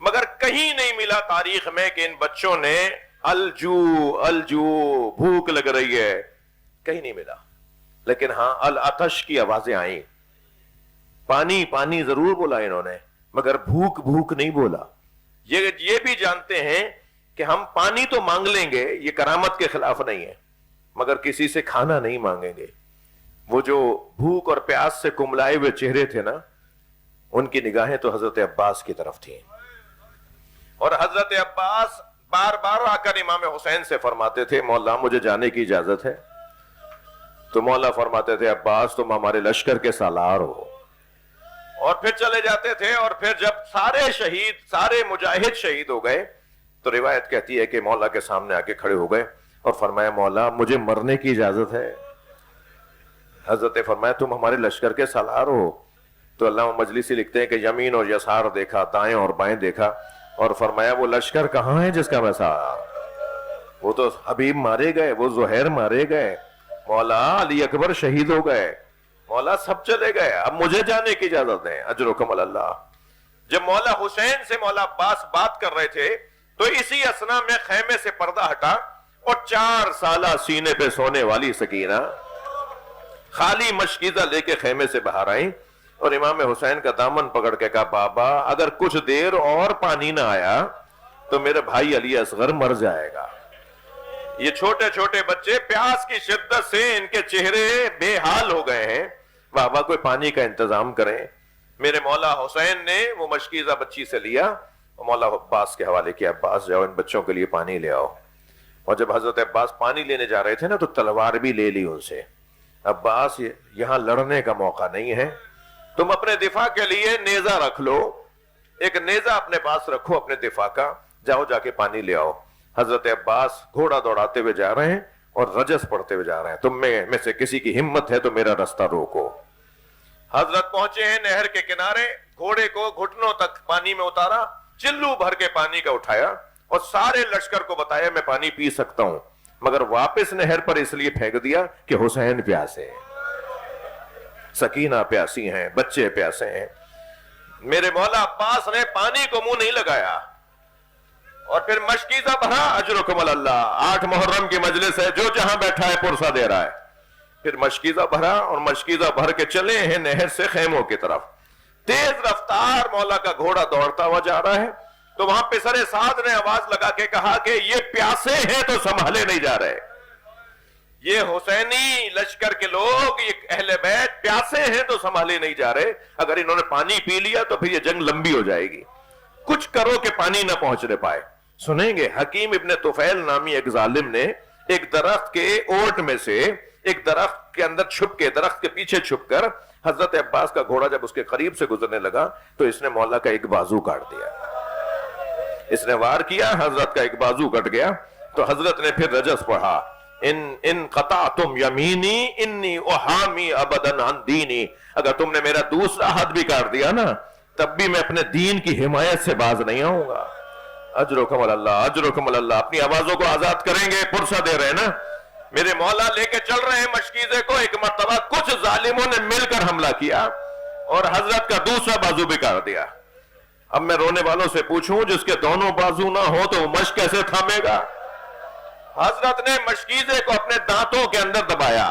مگر کہیں نہیں ملا تاریخ میں کہ ان بچوں نے الجو بھوک لگ رہی ہے، کہیں نہیں ملا. لیکن ہاں العطش کی آوازیں آئیں، پانی پانی ضرور بولا انہوں نے، مگر بھوک نہیں بولا. یہ بھی جانتے ہیں کہ ہم پانی تو مانگ لیں گے، یہ کرامت کے خلاف نہیں ہے، مگر کسی سے کھانا نہیں مانگیں گے. وہ جو بھوک اور پیاس سے کملائے ہوئے چہرے تھے نا، ان کی نگاہیں تو حضرت عباس کی طرف تھیں. اور حضرت عباس بار بار آ کر امام حسین سے فرماتے تھے مولا مجھے جانے کی اجازت ہے. تو مولا فرماتے تھے عباس تم ہمارے لشکر کے سالار ہو. اور پھر چلے جاتے تھے. اور پھر جب سارے مجاہد شہید ہو گئے تو روایت کہتی ہے کہ مولا کے سامنے آ کے کھڑے ہو گئے اور فرمایا مولا مجھے مرنے کی اجازت ہے. حضرت فرمایا تم ہمارے لشکر کے سالار ہو. تو علامہ مجلسی لکھتے ہیں کہ یمین اور یسار دیکھا، دائیں اور بائیں دیکھا، اور فرمایا وہ لشکر کہاں ہے جس کا میں سالار؟ وہ تو حبیب مارے گئے، وہ زہیر مارے گئے، مولا علی اکبر شہید ہو گئے، مولا سب چلے گئے، اب مجھے جانے کی اجازت دیں، اجرکم اللہ. جب مولا حسین سے مولا عباس بات کر رہے تھے تو اسی اثنا میں خیمے سے پردہ ہٹا اور 4 سالہ سینے پہ سونے والی سکینہ خالی مشکیزہ لے کے خیمے سے باہر آئیں اور امام حسین کا دامن پکڑ کے کہا بابا اگر کچھ دیر اور پانی نہ آیا تو میرے بھائی علی اصغر مر جائے گا. یہ چھوٹے چھوٹے بچے پیاس کی شدت سے ان کے چہرے بے حال ہو گئے ہیں، بابا کوئی پانی کا انتظام کریں. میرے مولا حسین نے وہ مشکیزہ بچی سے لیا اور مولا عباس کے حوالے کیا، عباس جاؤ ان بچوں کے لیے پانی لے آؤ. اور جب حضرت عباس پانی لینے جا رہے تھے نا تو تلوار بھی لے لی ان سے. عباس یہاں لڑنے کا موقع نہیں ہے، تم اپنے دفاع کے لیے نیزہ رکھ لو، ایک نیزہ اپنے پاس رکھو اپنے دفاع کا، جاؤ جا کے پانی لے آؤ. حضرت عباس گھوڑا دوڑاتے ہوئے جا رہے ہیں اور رجس پڑھتے ہوئے جا رہے ہیں، تم میں سے کسی کی ہمت ہے تو میرا رستہ روکو. حضرت پہنچے ہیں نہر کے کنارے، گھوڑے کو گھٹنوں تک پانی میں اتارا، چلو بھر کے پانی کا اٹھایا اور سارے لشکر کو بتایا میں پانی پی سکتا ہوں، مگر واپس نہر پر اس لیے پھینک دیا کہ حسین پیاسے ہیں، سکینہ پیاسی ہیں، بچے پیاسے ہیں. میرے مولا عباس نے پانی کو منہ نہیں لگایا اور پھر مشکیزہ بھرا، اجرکم اللہ، 8 محرم کی مجلس ہے، جو جہاں بیٹھا ہے پرسہ دے رہا ہے. پھر مشکیزہ بھرا اور مشکیزہ بھر کے چلے ہیں نہر سے خیموں کی طرف. تیز رفتار مولا کا گھوڑا دوڑتا ہوا جا رہا ہے تو وہاں پہ سر سعد نے آواز لگا کے کہا کہ یہ پیاسے ہیں تو سنبھالے نہیں جا رہے، یہ حسینی لشکر کے لوگ، یہ اہل بیت پیاسے ہیں تو سنبھالے نہیں جا رہے، اگر انہوں نے پانی پی لیا تو پھر یہ جنگ لمبی ہو جائے گی، کچھ کرو کہ پانی نہ پہنچنے پائے. سنیں گے حکیم ابن طفیل نامی ایک ظالم نے ایک درخت کے اوٹ میں سے ایک درخت کے اندر چھپ کے، درخت کے پیچھے چھپ کر حضرت عباس کا گھوڑا جب اس کے قریب سے گزرنے لگا تو اس نے مولا کا ایک بازو کاٹ دیا. اس نے وار کیا، حضرت کا ایک بازو کٹ گیا. تو حضرت نے پھر رجس پڑھا، ان قطعتم یمینی انی احامی ابدا عن دینی، اگر تم نے میرا دوسرا ہاتھ بھی کاٹ دیا نا تب بھی میں اپنے دین کی حمایت سے باز نہیں آؤں گا. اجرکم اللہ، اجرکم اللہ. اپنی آوازوں کو آزاد کریں گے، پرسہ دے رہے ہیں نا. میرے مولا لے کے چل رہے ہیں مشکیزے کو. ایک مرتبہ کچھ ظالموں نے مل کر حملہ کیا اور حضرت کا دوسرا بازو بھی کاٹ دیا. اب میں رونے والوں سے پوچھوں جس کے دونوں بازو نہ ہو تو وہ مشق کیسے تھامے گا؟ حضرت نے مشکیزے کو اپنے دانتوں کے اندر دبایا،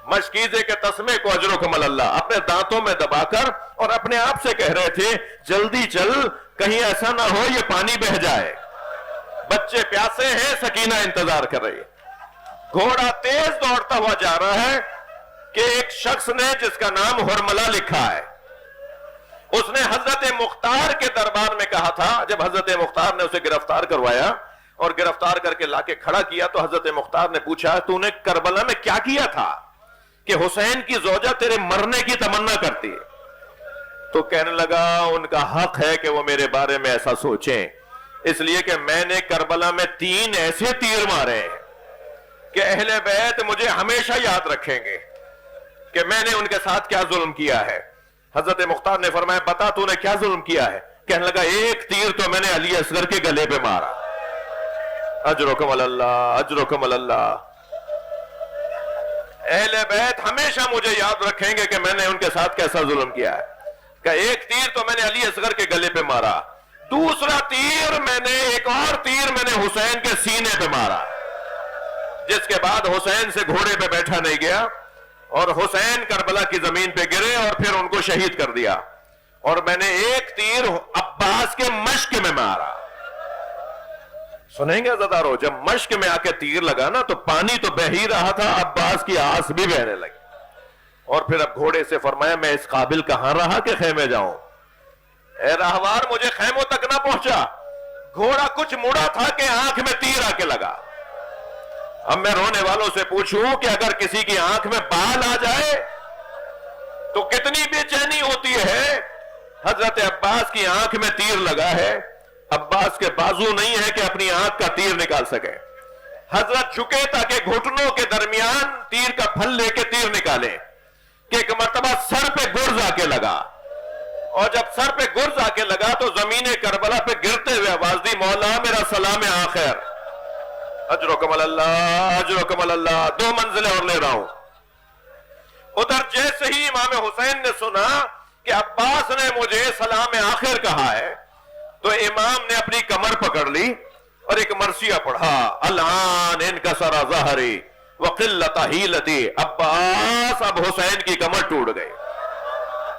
مشکیزے کے تسمے کو اجرکم اللہ اپنے دانتوں میں دبا کر، اور اپنے آپ سے کہہ رہے تھے جلدی چل، کہیں ایسا نہ ہو یہ پانی بہہ جائے. بچے پیاسے ہیں، سکینہ انتظار کر رہی ہے. گھوڑا تیز دوڑتا ہوا جا رہا ہے کہ ایک شخص نے جس کا نام ہرملہ لکھا ہے، اس نے حضرت مختار کے دربار میں کہا تھا. جب حضرت مختار نے اسے گرفتار کروایا اور گرفتار کر کے لا کے کھڑا کیا تو حضرت مختار نے پوچھا تو نے کربلا میں کیا کیا تھا کہ حسین کی زوجہ تیرے مرنے کی تمنا کرتی ہے؟ تو کہنے لگا ان کا حق ہے کہ وہ میرے بارے میں ایسا سوچیں، اس لیے کہ میں نے کربلا میں 3 ایسے تیر مارے ہیں کہ اہل بیت مجھے ہمیشہ یاد رکھیں گے کہ میں نے ان کے ساتھ کیا ظلم کیا ہے. حضرت مختار نے فرمایا بتا تو نے کیا ظلم کیا ہے؟ کہنے لگا ایک تیر تو میں نے علی اصغر کے گلے پہ مارا. اجرکم اللہ، اجرکم اللہ. اہل بیت ہمیشہ مجھے یاد رکھیں گے کہ میں نے ان کے ساتھ کیسا ظلم کیا ہے. کہ ایک تیر تو میں نے علی اصغر کے گلے پہ مارا، دوسرا تیر میں نے، ایک اور تیر میں نے حسین کے سینے پہ مارا، جس کے بعد حسین سے گھوڑے پہ بیٹھا نہیں گیا اور حسین کربلا کی زمین پہ گرے اور پھر ان کو شہید کر دیا. اور میں نے ایک تیر عباس کے مشک میں مارا. سنیں گے عزادارو، جب مشک میں آ کے تیر لگا نا تو پانی تو بہ ہی رہا تھا، عباس کی آس بھی بہنے لگی. اور پھر اب گھوڑے سے فرمایا میں اس قابل کہاں رہا کہ خیمے جاؤں، اے راہوار مجھے خیموں تک نہ پہنچا. گھوڑا کچھ مڑا تھا کہ آنکھ میں تیر آ کے لگا. اب میں رونے والوں سے پوچھوں کہ اگر کسی کی آنکھ میں بال آ جائے تو کتنی بے چینی ہوتی ہے. حضرت عباس کی آنکھ میں تیر لگا ہے، عباس کے بازو نہیں ہے کہ اپنی آنکھ کا تیر نکال سکے. حضرت جھکے تاکہ گھٹنوں کے درمیان تیر کا پھل لے کے تیر نکالے کہ ایک مرتبہ سر پہ گرز آ کے لگا، اور جب سر پہ گرز آ کے لگا تو زمین کربلا پہ گرتے ہوئے آواز دی مولا میرا سلام آخر. اجرکم اللہ، اجرکم اللہ. 2 منزلیں اور لے رہا ہوں. ادھر جیسے ہی امام حسین نے سنا کہ عباس نے مجھے سلام آخر کہا ہے تو امام نے اپنی کمر پکڑ لی اور ایک مرثیہ پڑھا، الان انکسر ظہری وقلت حیلتی. عباس، اب حسین کی کمر ٹوٹ گئی.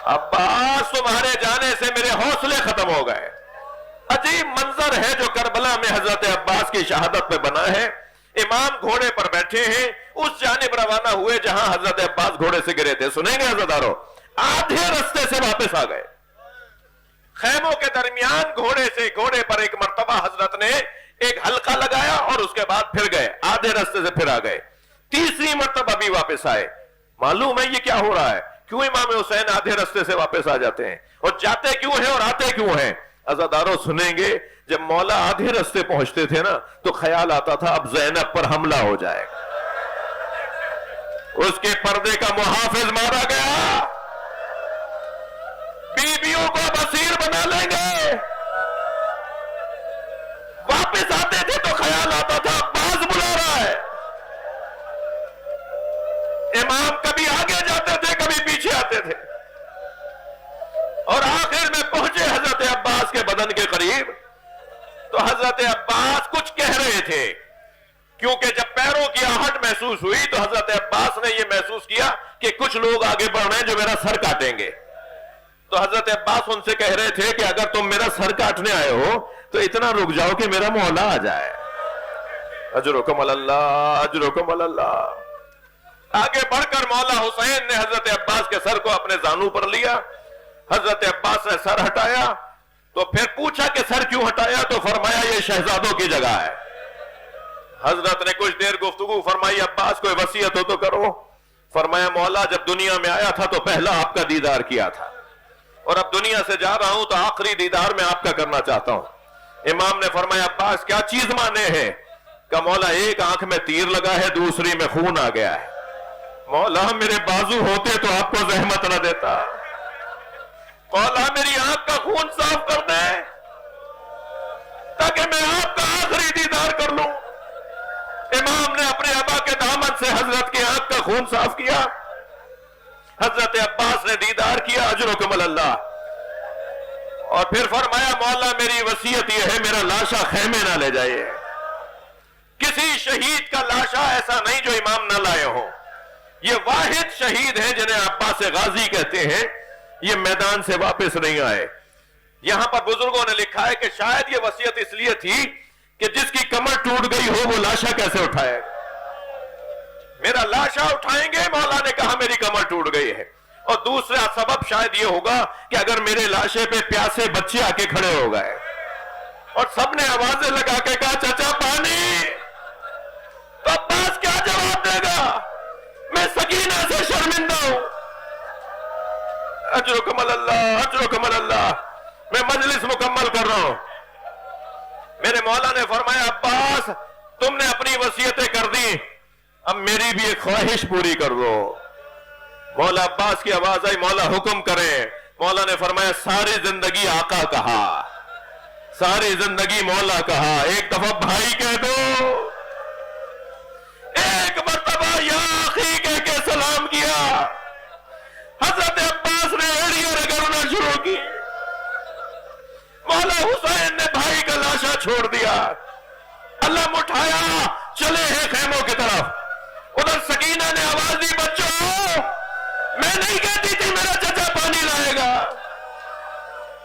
عباس تمہارے جانے سے میرے حوصلے ختم ہو گئے. عجیب منظر ہے جو کربلا میں حضرت عباس کی شہادت پہ بنا ہے. امام گھوڑے پر بیٹھے ہیں، اس جانب روانہ ہوئے جہاں حضرت عباس گھوڑے سے گرے تھے. سنیں گے عزادارو، آدھے رستے سے واپس آ گئے. خیموں کے درمیان گھوڑے پر ایک مرتبہ حضرت نے ایک حلقہ لگایا اور اس کے بعد پھر گئے، آدھے رستے سے پھر آ گئے. تیسری مرتبہ بھی واپس آئے. معلوم ہے یہ کیا ہو رہا ہے؟ کیوں امام حسین آدھے رستے سے واپس آ جاتے ہیں اور جاتے کیوں ہیں اور آتے کیوں ہیں؟ عزادارو سنیں گے، جب مولا آدھے رستے پہنچتے تھے نا تو خیال آتا تھا اب زینب پر حملہ ہو جائے گا، اس کے پردے کا محافظ مارا گیا، بیویوں کو بصیر بنا لیں گے. واپس آتے تھے تو خیال آتا تھا عباس بلا رہا ہے. امام کبھی آگے جاتے تھے کبھی پیچھے آتے تھے اور آخر میں پہنچے حضرت عباس کے بدن کے قریب تو حضرت عباس کچھ کہہ رہے تھے، کیونکہ جب پیروں کی آہٹ محسوس ہوئی تو حضرت عباس نے یہ محسوس کیا کہ کچھ لوگ آگے بڑھ رہے ہیں جو میرا سر کاٹیں گے. تو حضرت عباس ان سے کہہ رہے تھے کہ اگر تم میرا سر کاٹنے آئے ہو تو اتنا رک جاؤ کہ میرا مولا آ جائے. اجرکم اللہ، اجرکم اللہ. آگے بڑھ کر مولا حسین نے حضرت عباس کے سر کو اپنے زانو پر لیا. حضرت عباس نے سر ہٹایا تو پھر پوچھا کہ سر کیوں ہٹایا؟ تو فرمایا یہ شہزادوں کی جگہ ہے. حضرت نے کچھ دیر گفتگو فرمائی، عباس کوئی وصیت ہو تو کرو. فرمایا مولا جب دنیا میں آیا تھا تو پہلا آپ کا دیدار کیا تھا، اور اب دنیا سے جا رہا ہوں تو آخری دیدار میں آپ کا کرنا چاہتا ہوں. امام نے فرمایا عباس کیا چیز مانے ہیں؟ کہ مولا ایک آنکھ میں تیر لگا ہے، دوسری میں خون آ گیا ہے. مولا میرے بازو ہوتے تو آپ کو زحمت نہ دیتا. مولا میری آنکھ کا خون صاف کر دے تاکہ میں آپ کا آخری دیدار کر لوں. امام نے اپنے ابا کے دامن سے حضرت کی آنکھ کا خون صاف کیا. حضرت عباس نے دیدار کیا، اجرکم اللہ. اور پھر فرمایا مولا میری وصیت یہ ہے میرا لاشا خیمے نہ لے جائے. کسی شہید کا لاشا ایسا نہیں جو امام نہ لائے ہوں. یہ واحد شہید ہیں جنہیں عباس غازی کہتے ہیں، یہ میدان سے واپس نہیں آئے. یہاں پر بزرگوں نے لکھا ہے کہ شاید یہ وصیت اس لیے تھی کہ جس کی کمر ٹوٹ گئی ہو وہ لاشا کیسے اٹھائے. میرا لاشا اٹھائیں گے، مولا نے کہا میری کمر ٹوٹ گئی ہے. اور دوسرا سبب شاید یہ ہوگا کہ اگر میرے لاشے پہ پیاسے بچے آ کے کھڑے ہو گئے اور سب نے آوازیں لگا کے کہا چچا پانی، تو عباس کیا جواب دے گا؟ میں سکینہ سے شرمندہ ہوں. اجرکم اللہ، اجرکم اللہ. میں مجلس مکمل کر رہا ہوں. میرے مولا نے فرمایا عباس تم نے اپنی وصیتیں کر دی، اب میری بھی ایک خواہش پوری کر دو. مولا عباس کی آواز آئی مولا حکم کریں. مولا نے فرمایا ساری زندگی آقا کہا، ساری زندگی مولا کہا، ایک دفعہ بھائی کہہ دو. ایک مرتبہ یا آخی کہہ کے سلام کیا. حضرت عباس نے ایڑیاں رگڑنا شروع کی. مولا حسین نے بھائی کا لاشا چھوڑ دیا. علم اٹھایا، چلے ہیں خیموں کی طرف. ادھر سکینہ نے آواز دی بچوں میں نہیں کہتی تھی میرا چچا پانی لائے گا،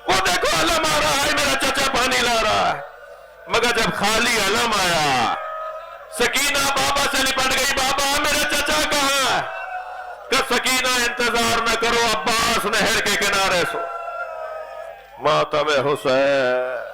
وہ دیکھو علم آ رہا ہے، میرا چچا پانی لا رہا ہے. مگر جب خالی علم آیا سکینہ بابا سے لپٹ گئی، بابا میرا چچا کہاں ہے؟ کہ سکینہ انتظار نہ کرو، عباس نہر کے کنارے سو. ماتم حسین.